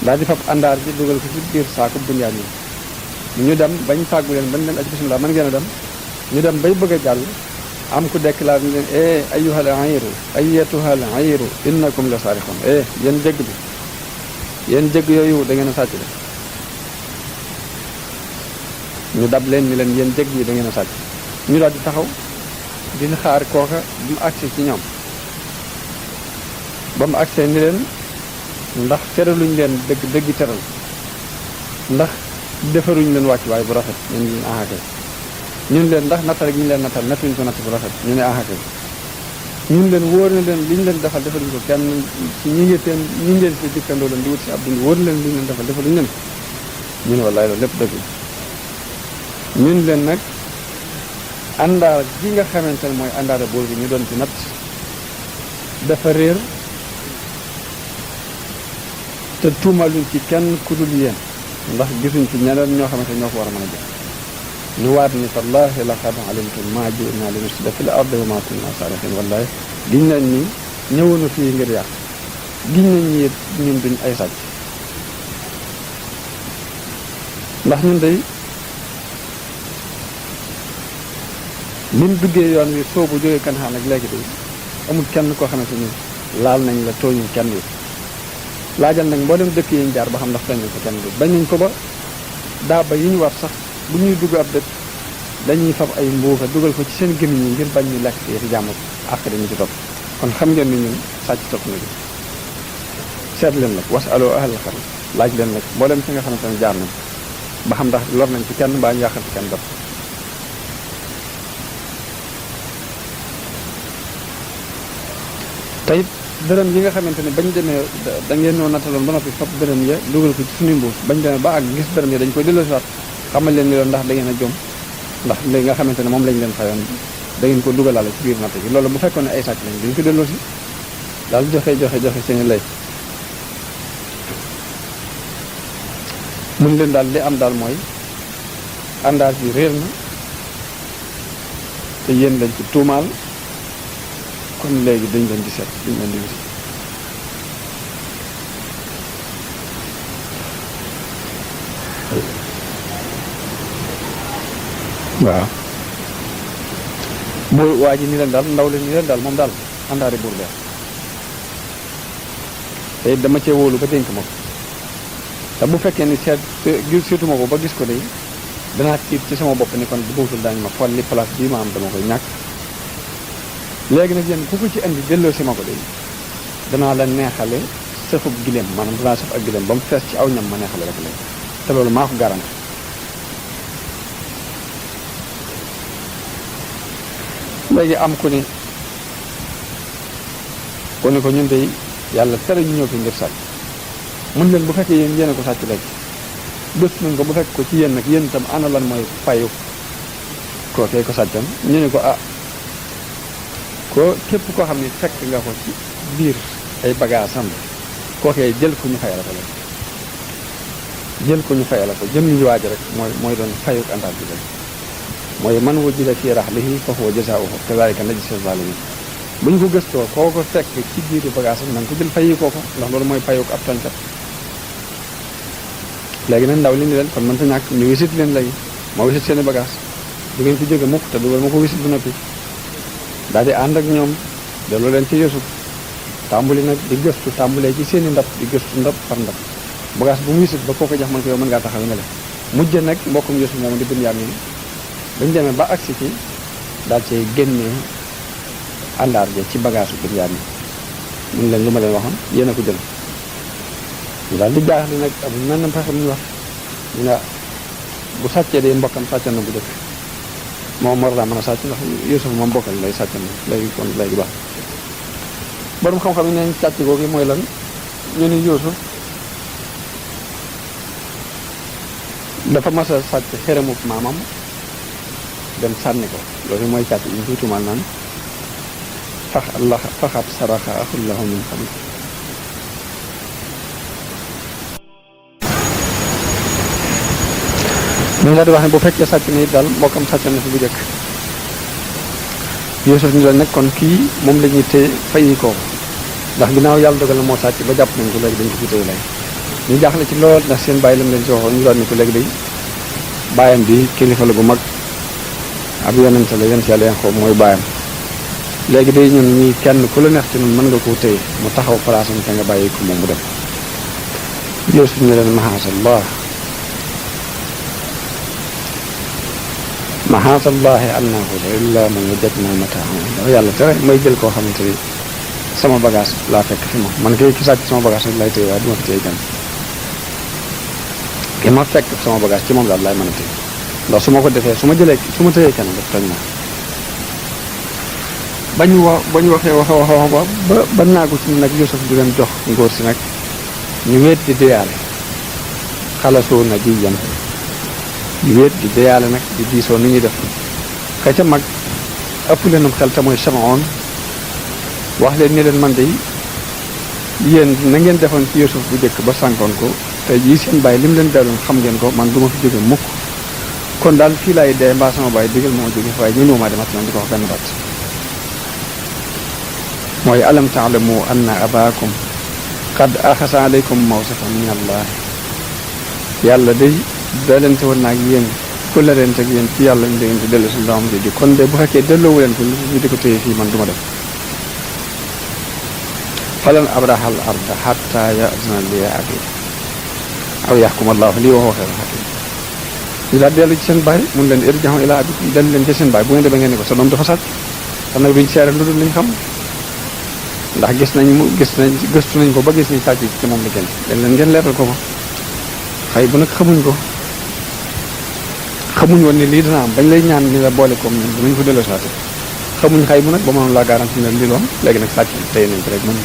daal di fab àndaar ji dugal ko ci biir saako Bunyaamin ñu dem bañ fàggu leen bañ leen aj bismillah mën ngeen a dem ñu dem bay bëgg a jàll am ku déclaré leen ayyuhal ayru ayyatuhal ayru innakum la saarixoon yéen jëgg bi yéen jëgg yooyu da ngeen a sàcc de ñu dab leen ni leen yéen jëgg yi da ngeen a sàcc ñu daal di taxaw dina xaar kooka bu mu agsi ci ñoom ba mu agsee ni leen ndax teraluñ leen dëgg teral ndax defaruñ leen wàccuwaay bu rafet ñu ne leen ahakay ñun leen ndax nattal gi ñu leen nattal nattuñ ko natt bu rafet ñu ne ahakay ñun leen wóor na leen li ñu leen defal defaluñ ko kenn ci ñi ngeen fi dikkandoo leen di wut si ab dund wóor na leen li ñu leen defal defaluñ leen ñu ne wallaay loolu lépp dëgg ñun leen nag àndaar ji nga xamante ne mooy àndaara bool bi ñu doon ci natt dafa réer te tuumaluñ ci kenn ku dul yéen ndax gisuñ ci ñeneen ñoo xamante ñoo ko war a mën a jël ñu waat ni tallaahi laqad alimtum maa ji'naa linufsida fil ardi wa maa kunnaa saariqiin wallaahi giñ nañ ni ñëwoonu fii ngir yàq giñ nañ ni ñun duñ ay sàcc ndax ñun day lim duggee yoon wi soobu jógee Kanaan ak léegi day amul kenn koo xamante ni laal nañ la tooñu kenn wi laajal nag mboolem dëkk yi ñu jaar ba xam ndax tooñ nañ ko kenn wi bañ nañ ko ba daaba yi ñu war sax bu ñuy dugg ab dëkk dañuy fab ay mbuuka dugal ko ci seen gémmiñ yi ngir bañ ñu lekk yi fi jàmm ak dañu ci topp kon xam ngeen ni ñun sàcc topp na gi seet leen nag wasaloo ahlal qarya laaj leen nag mboolem fi nga xamante ne jaar nañ ba xam ndax lor nañ ci kenn mbaa ñu yàqal ci kenn def tey dërëm yi nga xamante ne bañ demee da ngeen noo nattaloon ba noppi fab dërëm ya dugal ko ci suñuy mbuus bañ demee ba ak gis dërëm ya dañ koy delloosiwaat xamal leen ni loolu ndax da ngeen a jom ndax li nga xamante ne moom lañ leen fayoon da ngeen ko dugalaale ci biir natt gi loolu bu fekkoon ne ay sàcc lañ dañ ko delloosi daal joxe seeni lay mun leen daal li am daal mooy àndaar bi réer na te yéen lañ ci tuumaal kon léegi dañ leen di seet dañ leen di wis waaw buur waa ji ni leen daal ndaw leen ni leen daal moom daal àndaari buur leer te dama cee wóolu ba dénk ma ko te bu fekkee ni seetuma ko ba gis ko day danaa tiit ci sama bopp ni kon bu buutul daañu ma folli place bii ma am dama koy ñàkk léegi nag yéen ku ko ci indi delloo si ma ko day danaa la neexale sëfub gileem maanaam danaa sëf ak gileem ba mu fees ci aw ñam ma neexale rek léegi te loolu maa ko garanti léegi am ku ni ko ñun de yàlla tere ñu ñëw fi ngir sàcc mën leen bu fekkee yéen a ko sàcc léegi bés nañ ko bu fekk ko ci yéen nag yéen itam ana lan mooy fayu kookee ko sàccan ñu ne ko ko képp koo xam ne fekk nga ko ci biir ay bagaasam kookee jël ko ñu fayal ko léegi jël ko ñu fayal ko jëm ñu waaj rek mooy doon fayu àndaar bi léegi mooy man wujida fii rahlihi fa huwa jazaa'uhu kazaalika najzi zaalimiin bu ñu ko gëstoo koo ko fekk ci biiru bagaasam na nga ko jël fayi kooko ndax loolu mooy fayu ko ab tooñkat léegi nag ndaw li ni leen kon mën ta ñàkk ñu wisit leen léegi moo wisit seeni bagage du ngeen ko jóge mukk te dugal ma ko wisit bu noppi daal di ànd ak ñoom delloo leen ci Yuusuf tàmbuli nag di gëstu tàmbulee ci seeni ndab di gëstu ndab par ndab bagage bu mu wisit ba koo ko jox man ko yow mën ngaa taxaw ne la mujj nag mbokkum Yuusuf moom di Binyaamin dañ demee ba agsi ci daal cee génnee àndaar ja ci bagage u Binyaamin mun leen lu ma leen waxoon yéen a ko jël ñu daal di jaaxle nag amul mel na pexe mu ñu wax ñu ne bu sàccee de mbokkam sàccan na bu dëkk moom war naa mën a sàcc ndax Yuusuf moom mbokkal lay sàccan na léegi kon léegi baax borom xam-xam yi neen sàcc googu mooy lan ñu ni Yuusuf dafa mas a sàcc xeramub maamam dem sànni ko loolu mooy sàcc yi ñu tuutumal naan faxat saraxa axullahu min xam ñu la di wax ne bu fekkee sàcc na it daal mbokkam sàcc na fi bu njëkk Yuusuf ñu la nekkoon kii moom la ñuy téye fayi ko ndax ginnaaw yàlla dogal na moo sàcc ba jàpp nañ ko léegi dañ ko fi téye lay ñu jaaxle ci lool ndax seen bàyyi lam leen si waxoon ñu doon ni ko léegi day bàyyam bi kilifa la bu mag ab yonente la yonent yàlla Yanqoob mooy bàyyam léegi day ñun ñii kenn ku la neex ci ñun mën nga koo téye mu taxaw place am te nga bàyyi ko moom mu dem Yuusuf ñu leen mahaasallah mahaasallahi an naaxuda illa man wajadna mataahu dafa yàlla tere may jël koo xamante ni sama bagage laa fekk fi moom man kay ki sàcc sama bagage rek lay téye waaye du ma fi téye kenn ki ma fekk sama bagage ci moom daal laay mën a téye ndax su ma ko defee su ma téyee kenn def tooñ naa ba ñu waxee wax ba naagu ci nag Yuusuf di leen jox ngóor si nag ñu weet di deyaale xalasoo na ji yan ñu weet di deyaale nag di diisoo ni ñuy def ka ca mag ëpp leenum xel te mooy Samaoon wax leen ni leen man de yéen na ngeen defoon ci Yuusuf bu njëkk ba sànkoon ko tey jii seen bàyyi li mu leen daloon xam ngeen ko man du ma fi jóge mukk kon daal fii laay dee mbaa sama bàyyi digal moo jóge waaye ñënuwumaa demat noonu di ko wax benn baat mooy alam taalamu anna abaakum qad axasa alaykum mawsifan min allah yàlla day dalente woon naag yéen ku la leen teg yéen ci yàlla ñu dégante dellu si doom ji kon de bu fekkee delloowu leen ko ñu di ko téye fii man du ma def falan abrahal arda xatta yazana li abi aw yaxkum allahu lii waxoo xeer xakim ñu daal dellu ci seen bàyyi mun leen irjaxu ila abikum dellu leen ci seen bàyyi bu ngeen demee ngeen ne ko sa doom dafa sàcc xam nag duñ seere lu dul liñ xam ndax gëstu nañ ko ba gis ni sàcc ci moom la gën dañ leen ngeen leeral ko ko xëy bu nag xamuñ woon ne lii dana am bañ lay ñaan ni la boole koom ñun dinañ ko delloo saate xamuñ xëy bu nag ba mënoon laa garanti ne lii doon léegi nag sàcc tey nañ ko rek mën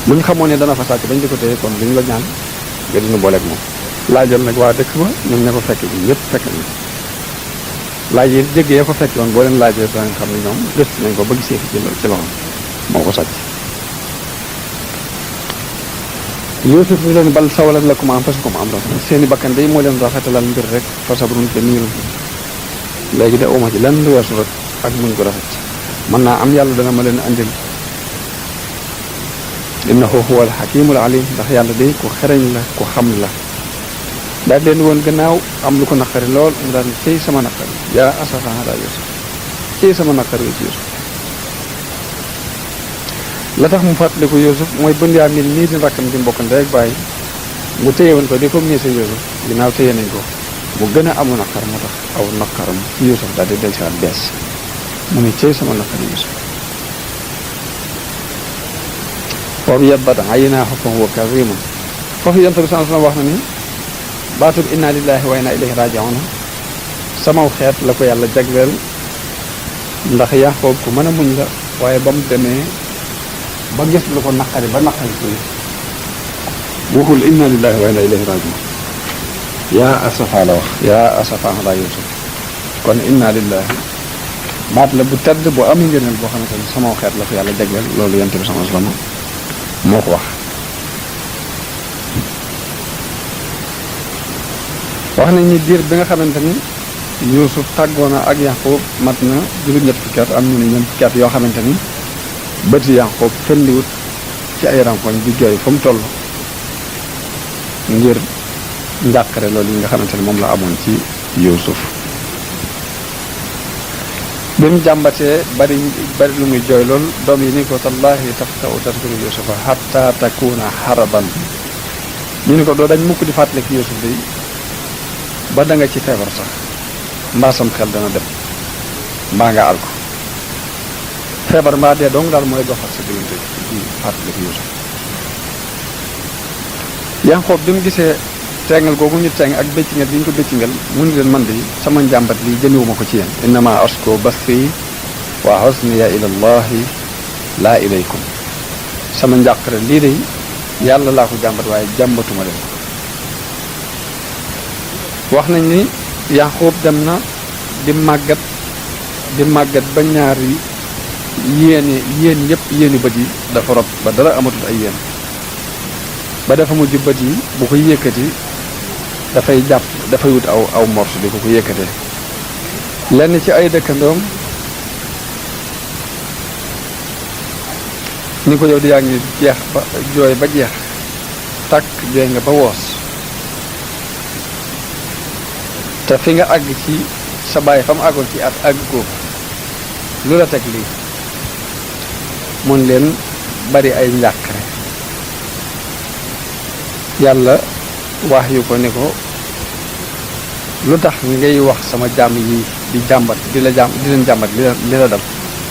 buñ xamoon ne dana fa sàcc bañ di ko téye kon liñ la ñaan nga dina booleeg moom laajal nag waa dëkk ba ñoom ña ko fekk bi ñëpp fekk nañ laaj yi jégg ya ko fekk woon boo leen laajee danañ xam ne ñoom gëstu nañ ko ba gisee fi ci loxo moo ko sàcc Yuusuf ñu leen bal sawalat lakum anfusukum amran seeni bakkan day moo leen rafetalal mbir rek fa sabrun jamiilun léegi de uma ci lenn lu weesu rek ak muñ ko rafet mën naa am yàlla dana ma leen andil innahu huwa alxakimul alim ndax yàlla day ku xereñ la ku xam la daal leen woon gannaaw am lu ko naqari lool mu daal cey sama naqari yaa asafa ala Yuusuf cey sama naqari ci Yuusuf la tax mu fàttaliku Yuusuf mooy Bunyaamin nii di rakkam di mbokk ndey ak bàyyi mu téye woon ko di ko miise Yuusuf ginnaaw téye nañ ko mu gën a amu naqar moo tax aw naqaram ci Yuusuf daal di dellusiwaat bees mu ne cey sama naqari Yuusuf wa byaddat aynaahu fa huwa kadiimun foofu yonent bi sallallahu alayhi wa sallam wax na ni baatub inna lillahi wa inna ilayhi raaji'uun samaw xeet la ko yàlla jagleel ndax Yaaqoob ku mën a muñ la waaye ba mu demee ba gis lu ko naqari ba naqari ko waxul inna lillahi wa inna ilayhi raaji'uun yaa asafa la wax yaa asafa ala Yuusuf kon inna lillahi baat la bu tedd bu am ngëneel boo xamante ni samaw xeet la ko yàlla jagleel loolu yonent bi sallallahu alayhi wa sallam moo ko wax wax nañ ni diir bi nga xamante ni Yuusuf tàggoo na ak Yaaqoob mat na juróom-ñett fukki at am ñu ne ñeent fukki at yoo xamante ni bëti Yaaqoob fendiwut ci ay rankoñ di jooy fa mu toll ngir njàqare loolu yi nga xamante ni moom la amoon ci Yuusuf bi mu jàmbatee bari lu muy jooy lool doom yi ni ko tallaahi taftau tadkuru Yuusufa hatta takuna haraban ñu ni ko doo dañ mukk di fàttaliku Yuusuf day ba da nga ci feebar sax mbaa sam xel dana dem mbaa nga àl ko feebar mbaa dee dong daal mooy doxal sa diggante ci fàttaliku Yuusuf Yanqoob bi mu gisee tengal googu ñu teng ak bëccingal bi ñu ko bëccingal mu ni leen man de sama njàmbat li jëmewuma ko ci yéen innama asko bathi wa husniya ila allahi laa ilaykum sama njàqare lii de yàlla laa ko jàmbat waaye jàmbatuma leen ko wax nañ ni Yanqoob dem na di màggat ba ñaari yéen yépp yéeni bët yi dafa rob ba dara amatul ay yéen ba dafa mujj bët yi bu ko yëkkati dafay wut aw morso di ko yëkkatee lenn ci ay dëkkandoom ni ko yow di yaa ngi jeex ba jooy ba jeex tàkk jooy nga ba woos te fi nga àgg ci sa baay fa mu àggoon ci at àgg ko lu la teg lii mun leen bari ay njàqare yàlla wax yu ko ni ko lu tax ngay wax sama jaam yi di leen jàmbat li la dal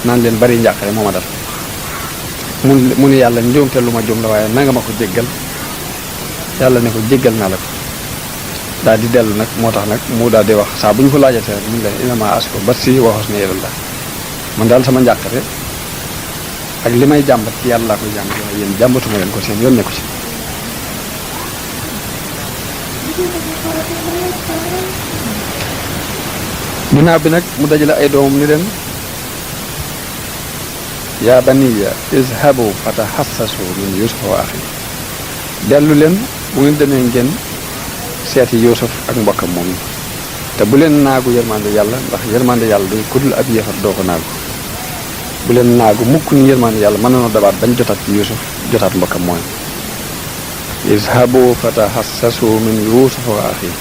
naan leen bari njàqare moo ma dal mu ni yàlla njuumte lu ma juum la waaye nanga ma ko jéggal yàlla ne ko jéggal naa la ko daal di dellu nag moo tax nag mu daal di wax saa bu ñu ko laajatee rek mun leen innama asko bathi wa husniya ilallah man daal sama njàqare ak li may jàmbat ci yàlla laa koy jàmbat waaye yéen jàmbatuma leen ko seen yoon ne ko ci ginnaaw bi nag mu dajale ay doomam ni leen yaa baniya izhabu fatahassasu min yusufa wa axi dellu leen bu ngeen demee ngeen seeti yusuf ak mbokkam moom te bu leen naagu yërmande yàlla ndax yërmande yàlla day kudul ab yéefar doo ko naagu bu leen naagu mukk ni yërmande yàlla mën nañoo dabaat bañ jotaat ci yusuf jotaat mbokkam mooy izhabu fatahassasu min yusufa wa axi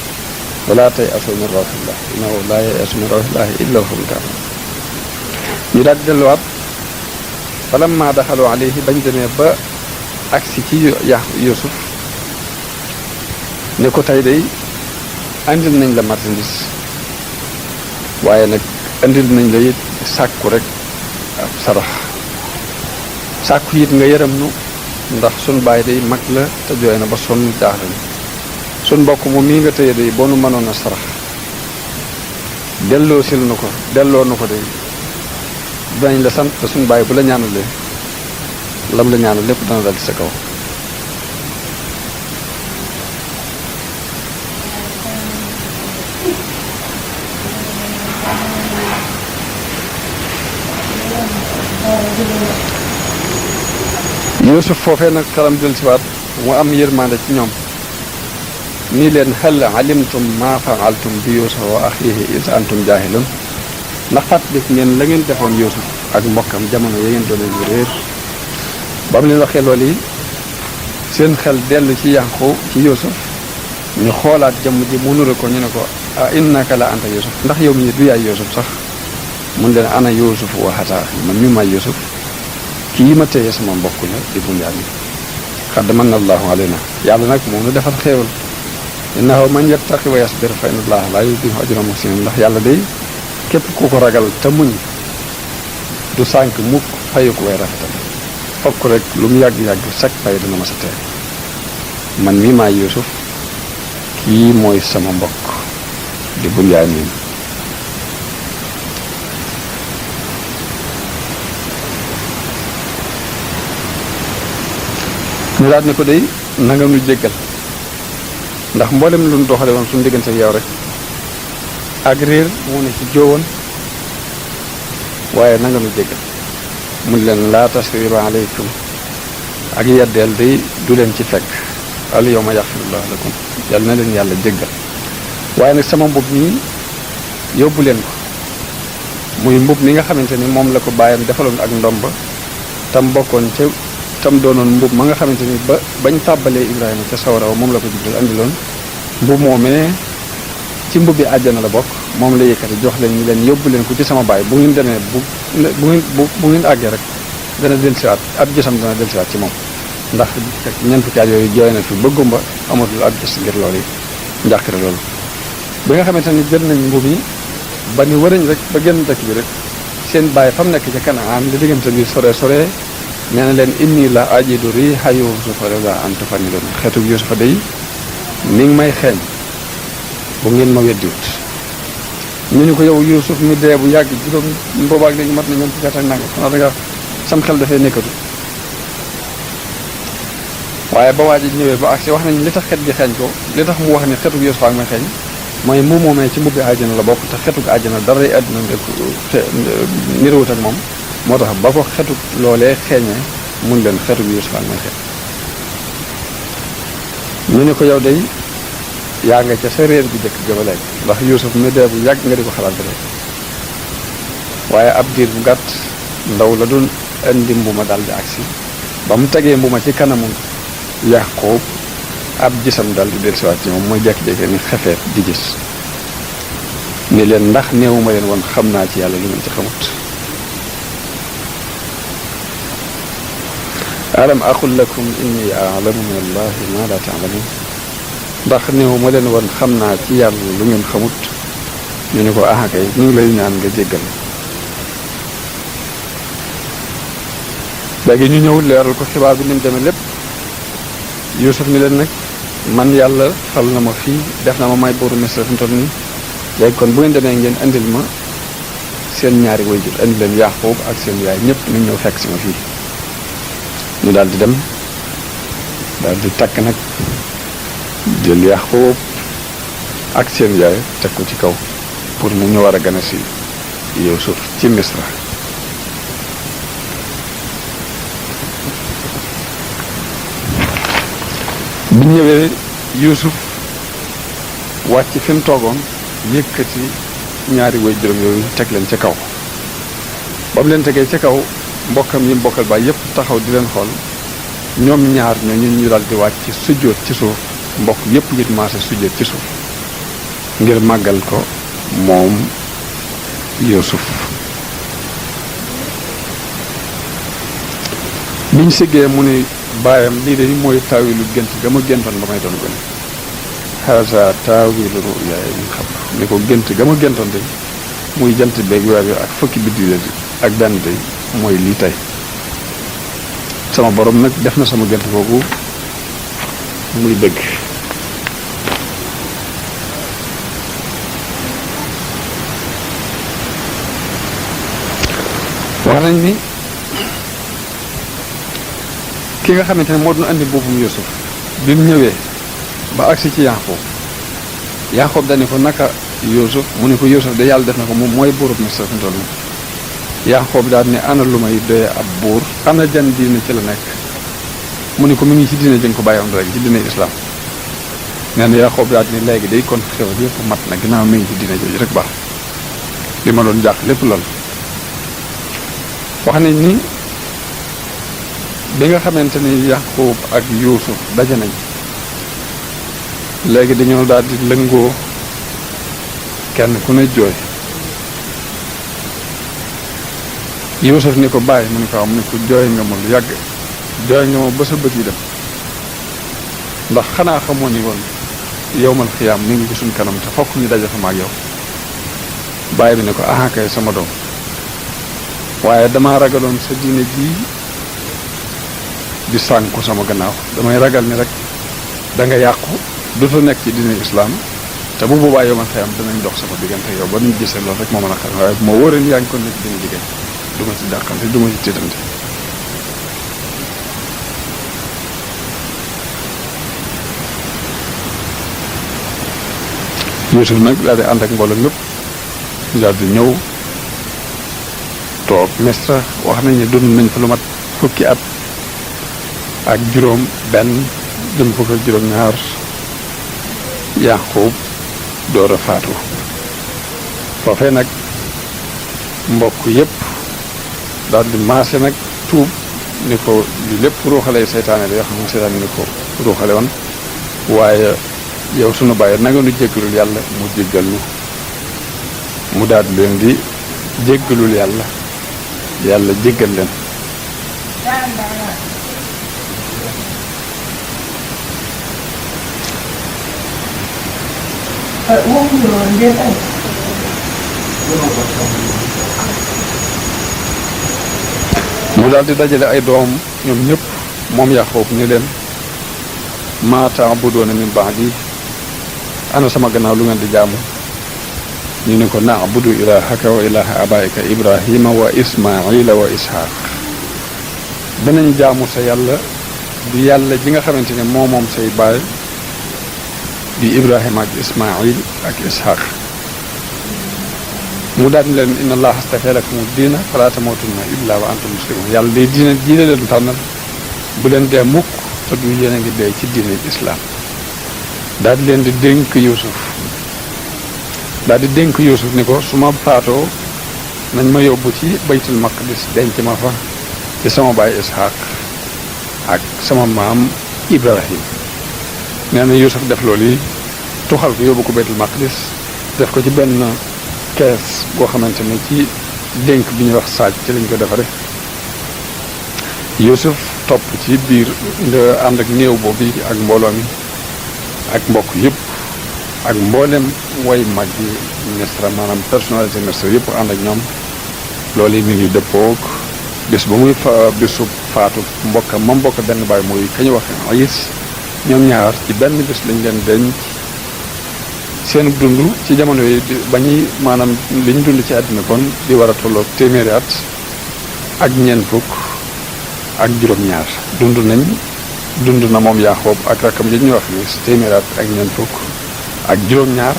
wala tayasu min rawxillah innahu laa yayasu min rawxillahi illa alqawmul kaafiruun ñu daal di delluwaat falamma daxalu alayhi bañ demee ba agsi ci yusuf ne ko tey day andil nañ la marchandise waaye nag andil nañ la it sàkku rek ab sarax sàkku it nga yërëm nu ndax sun baay day mag la te jooy na ba sonn jaaxle na sun mbokk moom mii nga tëye day boo nu mënoon a sarax delloo nu ko day dinañ la sant te sun baay bu la ñaanalee lam la ñaanal lépp dana dal ci sa kaw Yuusuf foofee nag xelam jël siwaat mu am yërmande ci ñoom nii leen hal alimtum ma faaltum bi Yuusuf wa axiihi is antum jaahilun ndax fàttaliku ngeen la ngeen defoon Yuusuf ak mbokkam jamono ya ngeen doon yu réer ba mu leen waxee loolu yi seen xel dellu ci Yanqoob ci Yuusuf ñu xoolaat jëmm ji mu nuru ko ñu ne ko a innaka la anta Yuusuf ndax yow mii du yaay Yuusuf sax mun leen ana Yuusuf wa haza man mi maay Yuusuf kii ma téye sama mbokk la di Bunyaamin qad manna Allahu alayna yàlla nag moom nu defal xéewal innahu man yattaqi wa yasbir fa inna Allaha laa yudii'u ajra muhsinin ndax yàlla day képp ku ko ragal te muñ du sànk mukk fayu ko way rafetal fokk rek lu mu yàgg-yàgg sag fay dina ma sa tee man mii maay Yuusuf kii mooy sama mbokk di Bunyaamin ñu daal ne ko day nanga nu jéggal ndax mboolem lu nu doxale woon suñu diggante ak yow rek ak réer moo ne ci jóowoon waaye nanga nu jéggal mun leen laa tasriba aleykum ak yeddeel day du leen ci fekk al yawma yaxfirullah lakum yàlla na leen yàlla jéggal waaye nag sama mbub mi yóbbu leen ko muy mbub mi nga xamante ni moom la ko bàyyam defaloon ak ndomba tam bokkoon ca tam doonoon mbub ma nga xamante ni bañ tàbbalee Ibrahima ca sawara moom la ko Jibril andiloon mbub moomee ci mbubbi àjjana la bokk moom la yëkkati jox leen ñu leen yóbbu leen ko ci sama baay bu ngeen demee bu ngeen àggee rek dana dellusiwaat ab gisam dana dellusiwaat ci moom ndax ñeent fukki at yooyu jooy na fi ba gumba amatul ab gis ngir loolu yi njàqare loolu bi nga xamante ni jël nañ mbub yi ba ni wërañ rek ba génn dëkk bi rek seen baay fa mu nekk ca Kanaan li diggante bi sore nee na leen inni la ajidu riiha yuusufa lawlaa an tufannidun xeetu yuusufa day mi ngi may xeeñ bu ngeen ma weddiwut. ñu ni ko yow yuusuf mi dee bu yàgg juróom boobaak léegi mat na ñoom fukki at ak nangam xanaa da nga sam xel dafay nekkatu. waaye ba waa ji ñëwee ba agsi wax nañ li tax xet gi xeeñ ko li tax mu wax ne xetu yuusuf ak may xeeñ mooy mu moomee ci mbubbi àjjana la bokk te xetuk àjjana daray àdduna te niruwut ak moom moo tax ba ko xetuk loolee xeeñee mun leen xetuk yuusuf ak may xeeñ. ñu ne ko yow day yaa nga ca sa réer gu jëkk ga ba léegi ndax yuusuf mi dee bu yàgg nga di ko xalaat ba léegi waaye ab diir bu gàtt ndaw la doon indi mbuma daal di agsi ba mu tegee mbuma ci kanamu Yaqoob ab gisam daal di dellusiwaat ci moom mooy jékki-jékki ni xefeet di gis ni leen ndax néewuma leen woon xam naa ci yàlla lu ngeen ci xamut alam aqul lakum inni a'lamu min allahi ma la ta'lamun ndax néewuma leen woon xam naa ci yàlla lu ngeen xamut ñu ne ko ah kay ñu ngi lay ñaan nga jéggal léegi ñu ñëw leeral ko xibaar bi ni mu demee lépp Yuusuf ni leen nag man yàlla fal na ma fii def na ma may buuru Misra fi mu toll nii léegi kon bu ngeen demee ngeen indil ma seen ñaari waajur indi leen Yaqoob ak seen yaay ñëpp ñu ñëw fekk si ma fii ñu daal di dem daal di takk nag jël Yaqoob ak seen yaay teg ko ci kaw pour mu ñu war a gane si Yuusuf ci Misra bi ñëwee Yuusuf wàcc fi mu toogoon yëkkati ñaari way juróom yooyu teg leen ca kaw ba mu leen tegee ca kaw mbokkam yi mbokkal baay yépp taxaw di leen xool ñoom ñaar ñooñu ñu daal di wàcc sujjóot ci suuf mbokk yépp it maase sujjóot ci suuf ngir màggal ko moom Yuusuf biñ siggee mu ni baayam lii de mooy taawilu gént ga ma géntoon ba may doon gone haza taawilu ru'yaaya min qabl ni ko gént ga ma géntoon de muy jant beeg weer wi ak fukki biddiw ak benn de mooy lii tey sama borom nag def na sama gént googu muy dëgg wax nañ ni ki nga xamante ne moo doon andi boppam Yuusuf bi mu ñëwee ba agsi ci Yaqoob dani ko naka Yuusuf mu ne ko Yuusuf de yàlla def na ko moom mooy buurub Misra fi mu toll nii Yaqoob daal ne ana lu may doyee ab buur ana jan diine ci la nekk mu ne ko mu ngi ci diine jën ko bàyyoon rek ci diine islam nee na Yaqoob daal ne léegi day kon xew yëpp mat na ginnaaw mi ngi ci diine jooju rek baax li ma doon jàq lépp lool wax nañ ni bi nga xamante ni Yaqoob ak Yuusuf daje nañ léegi dañoo daal di lëngoo kenn ku ne jooy Yuusuf ni ko bàyyi mu ne ko am mu ne ko jooy nga ma lu yàgg jooy nga ma ba sa bët yi dem ndax xanaa xamoo ni woon yowmal xiyaam mi ngi ci suñ kanam te fokk ñu daje fa ma ak yow bàyyi bi ne ko ah kay sama doom waaye damaa ragaloon sa diine jii di sànku sama gannaaw damay ragal ni rek da nga yàqu dutu nekk ci diine islaam te bu boobaa yow man xëyam danañ dox sama diggante yow ba nuñ gisee loolu rek moo mën a xam waaye bu ma wóoree ni yaa ngi ko nekk dina jigéen du ma ci dàqante du ma ci tiitante Yuusuf nag daal di ànd ak mbooloo mépp daal di ñëw toog Misra wax nañ ne dund nañ fa lu mat fukki at ak juróom benn jëm fukk ak juróom ñaar Yaqoob door a faatu foofee nag mbokk yépp daal di maase nag tuub ni ko li lépp ruuxale seytaane la yoo xam ne seytaane ni ko ruuxale woon waaye yow sunu bàyyi nanga nu jéggalul yàlla mu jéggal nu mu daal di leen di jéggalul yàlla yàlla jéggal leen mu daal di dajale ay doom ñoom ñëpp moom Yaqub ni leen maa ta'buduuna min ba'di ana sama gannaaw lu ngeen di jaamu ñu ne ko na'budu ilaahaka wa ilaaha abaa'ika ibrahima wa ismaila wa ishaq danañ jaamu sa yàlla di yàlla ji nga xamante ne moo moom say baay di ibrahima ak ismail ak ishaq mu daal di leen inna allaha astafaa lakum diina falaa tamuutunna illaa wa antum muslimun yàlla day diine leen tànnal bu leen dee mukk te du yéen a ngi dee ci diine islaam daal di leen di dénk Yuusuf ni ko su ma faatoo nañ ma yóbbu ci baytul maqdis denc ma fa ci sama baay ishaq ak sama maam ibrahim nee na Yuusuf def loolu yi tuxal ko yóbbu ko baytul maqdis def ko ci benn kees boo xamante ne ci dénk bi ñuy wax saaj ci lañ ko defare Yuusuf topp ci biir nga ànd ak néew boobu ak mbooloo mi ak mbokk yëpp ak mboolem way mag yi Misra maanaam personnalité Misra yëpp ànd ak ñoom loolu yi mi ngi dëppoog bis ba muy bisu faatu mbokka ma mbokk benn baay muy kañu wax Ayis ñoom ñaar ci benn bis lañ leen denc seen dund ci jamono yi ba ñuy maanaam liñ dund ci àddina kon di war a tolloog téeméeri at ak ñeent fukk ak juróom-ñaar dund na moom Yaqub ak rakkam ji ñuy wax ni téeméeri at ak ñeent fukk ak juróom-ñaar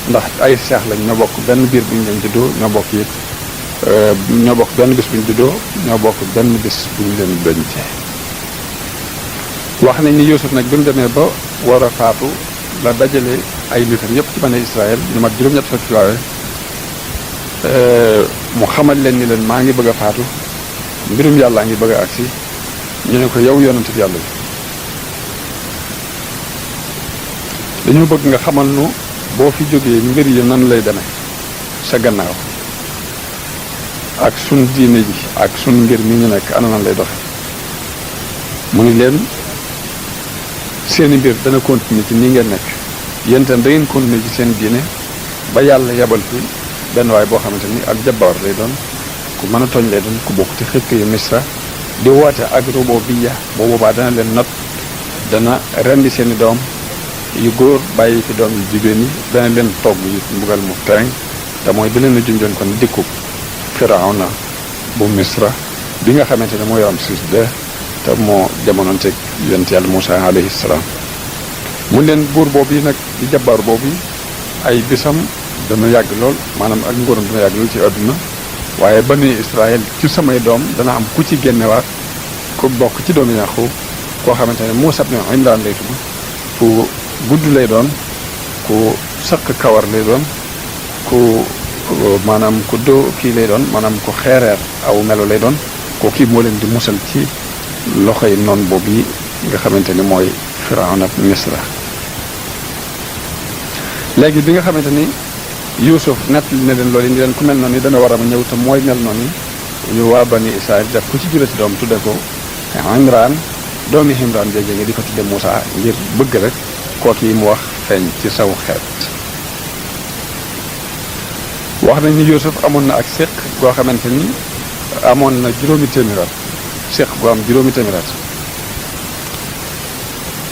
ndax ay seex lañ ñoo bokk benn biir bu ñu leen juddoo ñoo bokk it ñoo bokk benn bis bu ñu juddoo ñoo bokk benn bis bu ñu leen dencee wax nañ ni Yuusuf nag bi mu demee ba war a faatu la dajale ay nitam yëpp ci bani Israël ñu mat juróom-ñett fukki waaye mu xamal leen ni leen maa ngi bëgg a faatu mbirum yàllaa ngi bëgg a agsi ñu ne ko yow yonent bi yàlla bi dañu bëgg nga xamal nu boo fi jógee mbir yi nan lay demee sa gannaaw ak sun diine ji ak sun mbir mi ñu nekk ana nan lay doxe mu ni leen seeni mbir dana continuer ci nii ngeen nekk yéen itam da ngeen continuer ci seen diine ba yàlla yebal fi benn waay boo xamante ni ak jabbaar lay doon ku mën a tooñ lay doon ku bokk ci xëkk yu Misra di woote ak rububiyya boo boobaa dana leen not dana rendi seeni doom yu góor bàyyi fi doom yu jigéen yi dana leen togg yu mbugal mu tereŋ te mooy bi leen a junjoon kon dikku Firawna bu Misra bi nga xamante ne mooy Ramsis II te moo jamonoonteeg yonent yàlla Muusaa alayhi salaam mu leen buur boobu yi nag di jabbaar boobu ay bisam dana yàgg lool maanaam ak nguuram dana yàgg lool ci àdduna waaye bani Israël ci samay doom dana am ku ci génnewaat ku bokk ci doomu Yaqub koo xamante ne Muusaa ibn Imraan lay tudd ku gudd lay doon ku sëq kawar lay doon ku maanaam ku doo kii lay doon maanaam ku xeereer aw melo lay doon ko kii moo leen di musal ci loxoy noon boobu yi nga xamante ni mooy Firawna Misra léegi bi nga xamante ni Yuusuf nettali na leen loolu yi ni leen ku mel noonu dana war a ñëw te mooy mel noonu ñu waa bani Israël def ku ci jurati doom tudde ko Imraan doomi Imraan jooju nga di ko tudde Muusaa ngir bëgg rek kooku yi mu wax feeñ ci saw xeet wax nañ ni Yuusuf amoon na ak séq goo xamante ni amoon na juróomi téeméer at séq goo am juróomi téeméer at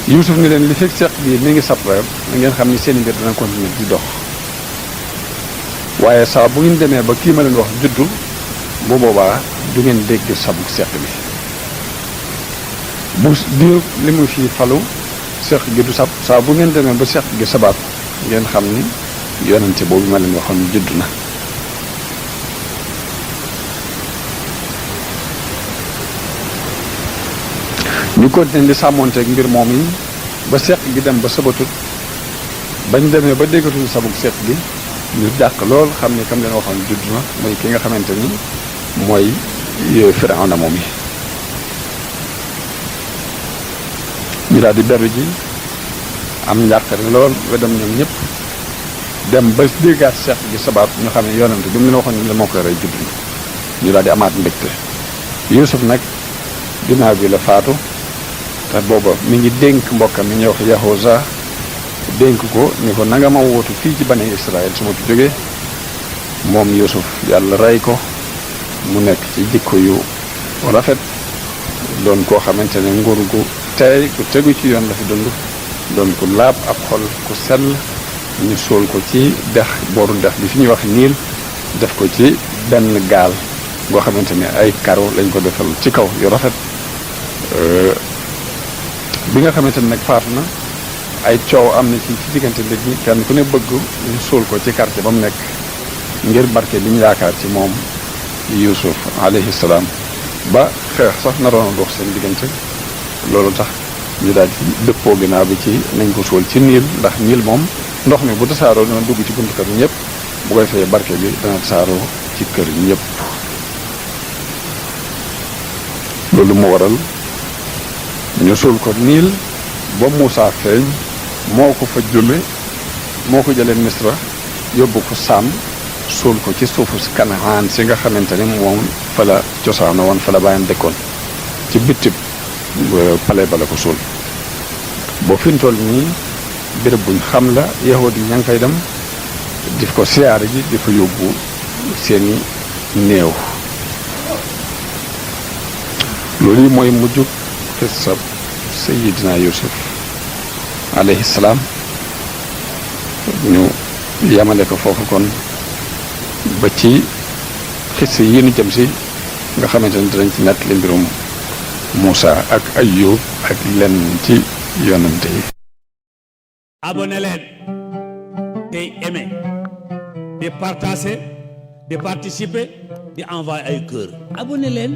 Yuusuf ni leen li fekk séq bi mi ngi sab rek na ngeen xam ni seen mbir dana continuer di dox waaye saa bu ngeen demee ba kii ma leen wax juddu bu boobaa du ngeen dégg sabu séq bi bu diir li mu fi falu séq gi du sab saa bu ngeen demee ba séq gi sabaat ngeen xam ni yonente boobu ma leen waxoon judd na ñu continuer di sàmmonteeg mbir moom yi ba seq gi dem ba sabatut bañ demee ba déggatuñu sabug seq gi ñu jàq lool xam ni kam leen waxoon judd na mooy ki nga xamante ni mooy Firawna moom yi ñu daal di beru ji am njàqare lool ba dem ñoom ñëpp dem ba déggaat seq gi sabaat ñu xam ne yonent bi mu leen waxoon ne moo koy rey judd na ñu daal di amaat mbégte Yuusuf nag ginnaaw bi la faatu te booba mi ngi dénk mbokkam mi ñuy wax Yahuza dénk ko ni ko nanga ma wootu fii ci bani Israël su ma fi jógee moom Yuusuf yàlla rey ko mu nekk ci jikko yu rafet doon koo xamante ne nguur gu tey ku tegu ci yoon la fi dund doon ku laab ab xol ku sell ñu suul ko ci dex booru dex bi fi ñuy wax niil def ko ci benn gaal goo xamante ne ay karo lañ ko defal ci kaw yu rafet bi nga xamante ne nag faatu na ay coow am na ci diggante nit ñi kenn ku ne bëgg ñu suul ko ci quartier ba mu nekk ngir barke bi ñu yaakaar ci moom Yuusuf alayhi salaam ba xeex sax naroon a dox seen diggante loolu tax ñu daal di dëppoo ginnaaw bi ci nañ ko suul ci niil ndax niil moom ndox mi bu tasaaroo dina dugg ci buntu kër ñëpp bu koy fay barke bi dana tasaaroo ci kër ñëpp loolu moo waral ñu suul ko niil ba Muusaa feeñ moo ko fa jële moo ko jëlee Misra yóbbu ko Saam suul ko ci suufu si Kanaan si nga xamante ne moom fa la cosaano woon fa la bàyyam dëkkoon ci bitib pale ba la ko suul boo fi mu toll nii béréb buñ xam la yahud yi ña ngi fay dem di ko siyaare ji di fa yóbbu seeni néew loolu yi mooy mujj xissab Sayyidina Yuusuf alayhi salaam ñu yamale ko foofu kon ba ci xisse yi ñu jëm si nga xamante ne dinañ ci nett li mbirum Muusaa ak Ayyub ak lenn ci yonante yi. abonné leen tey aimé di partager di participer di envoyer ay cœur abonné leen.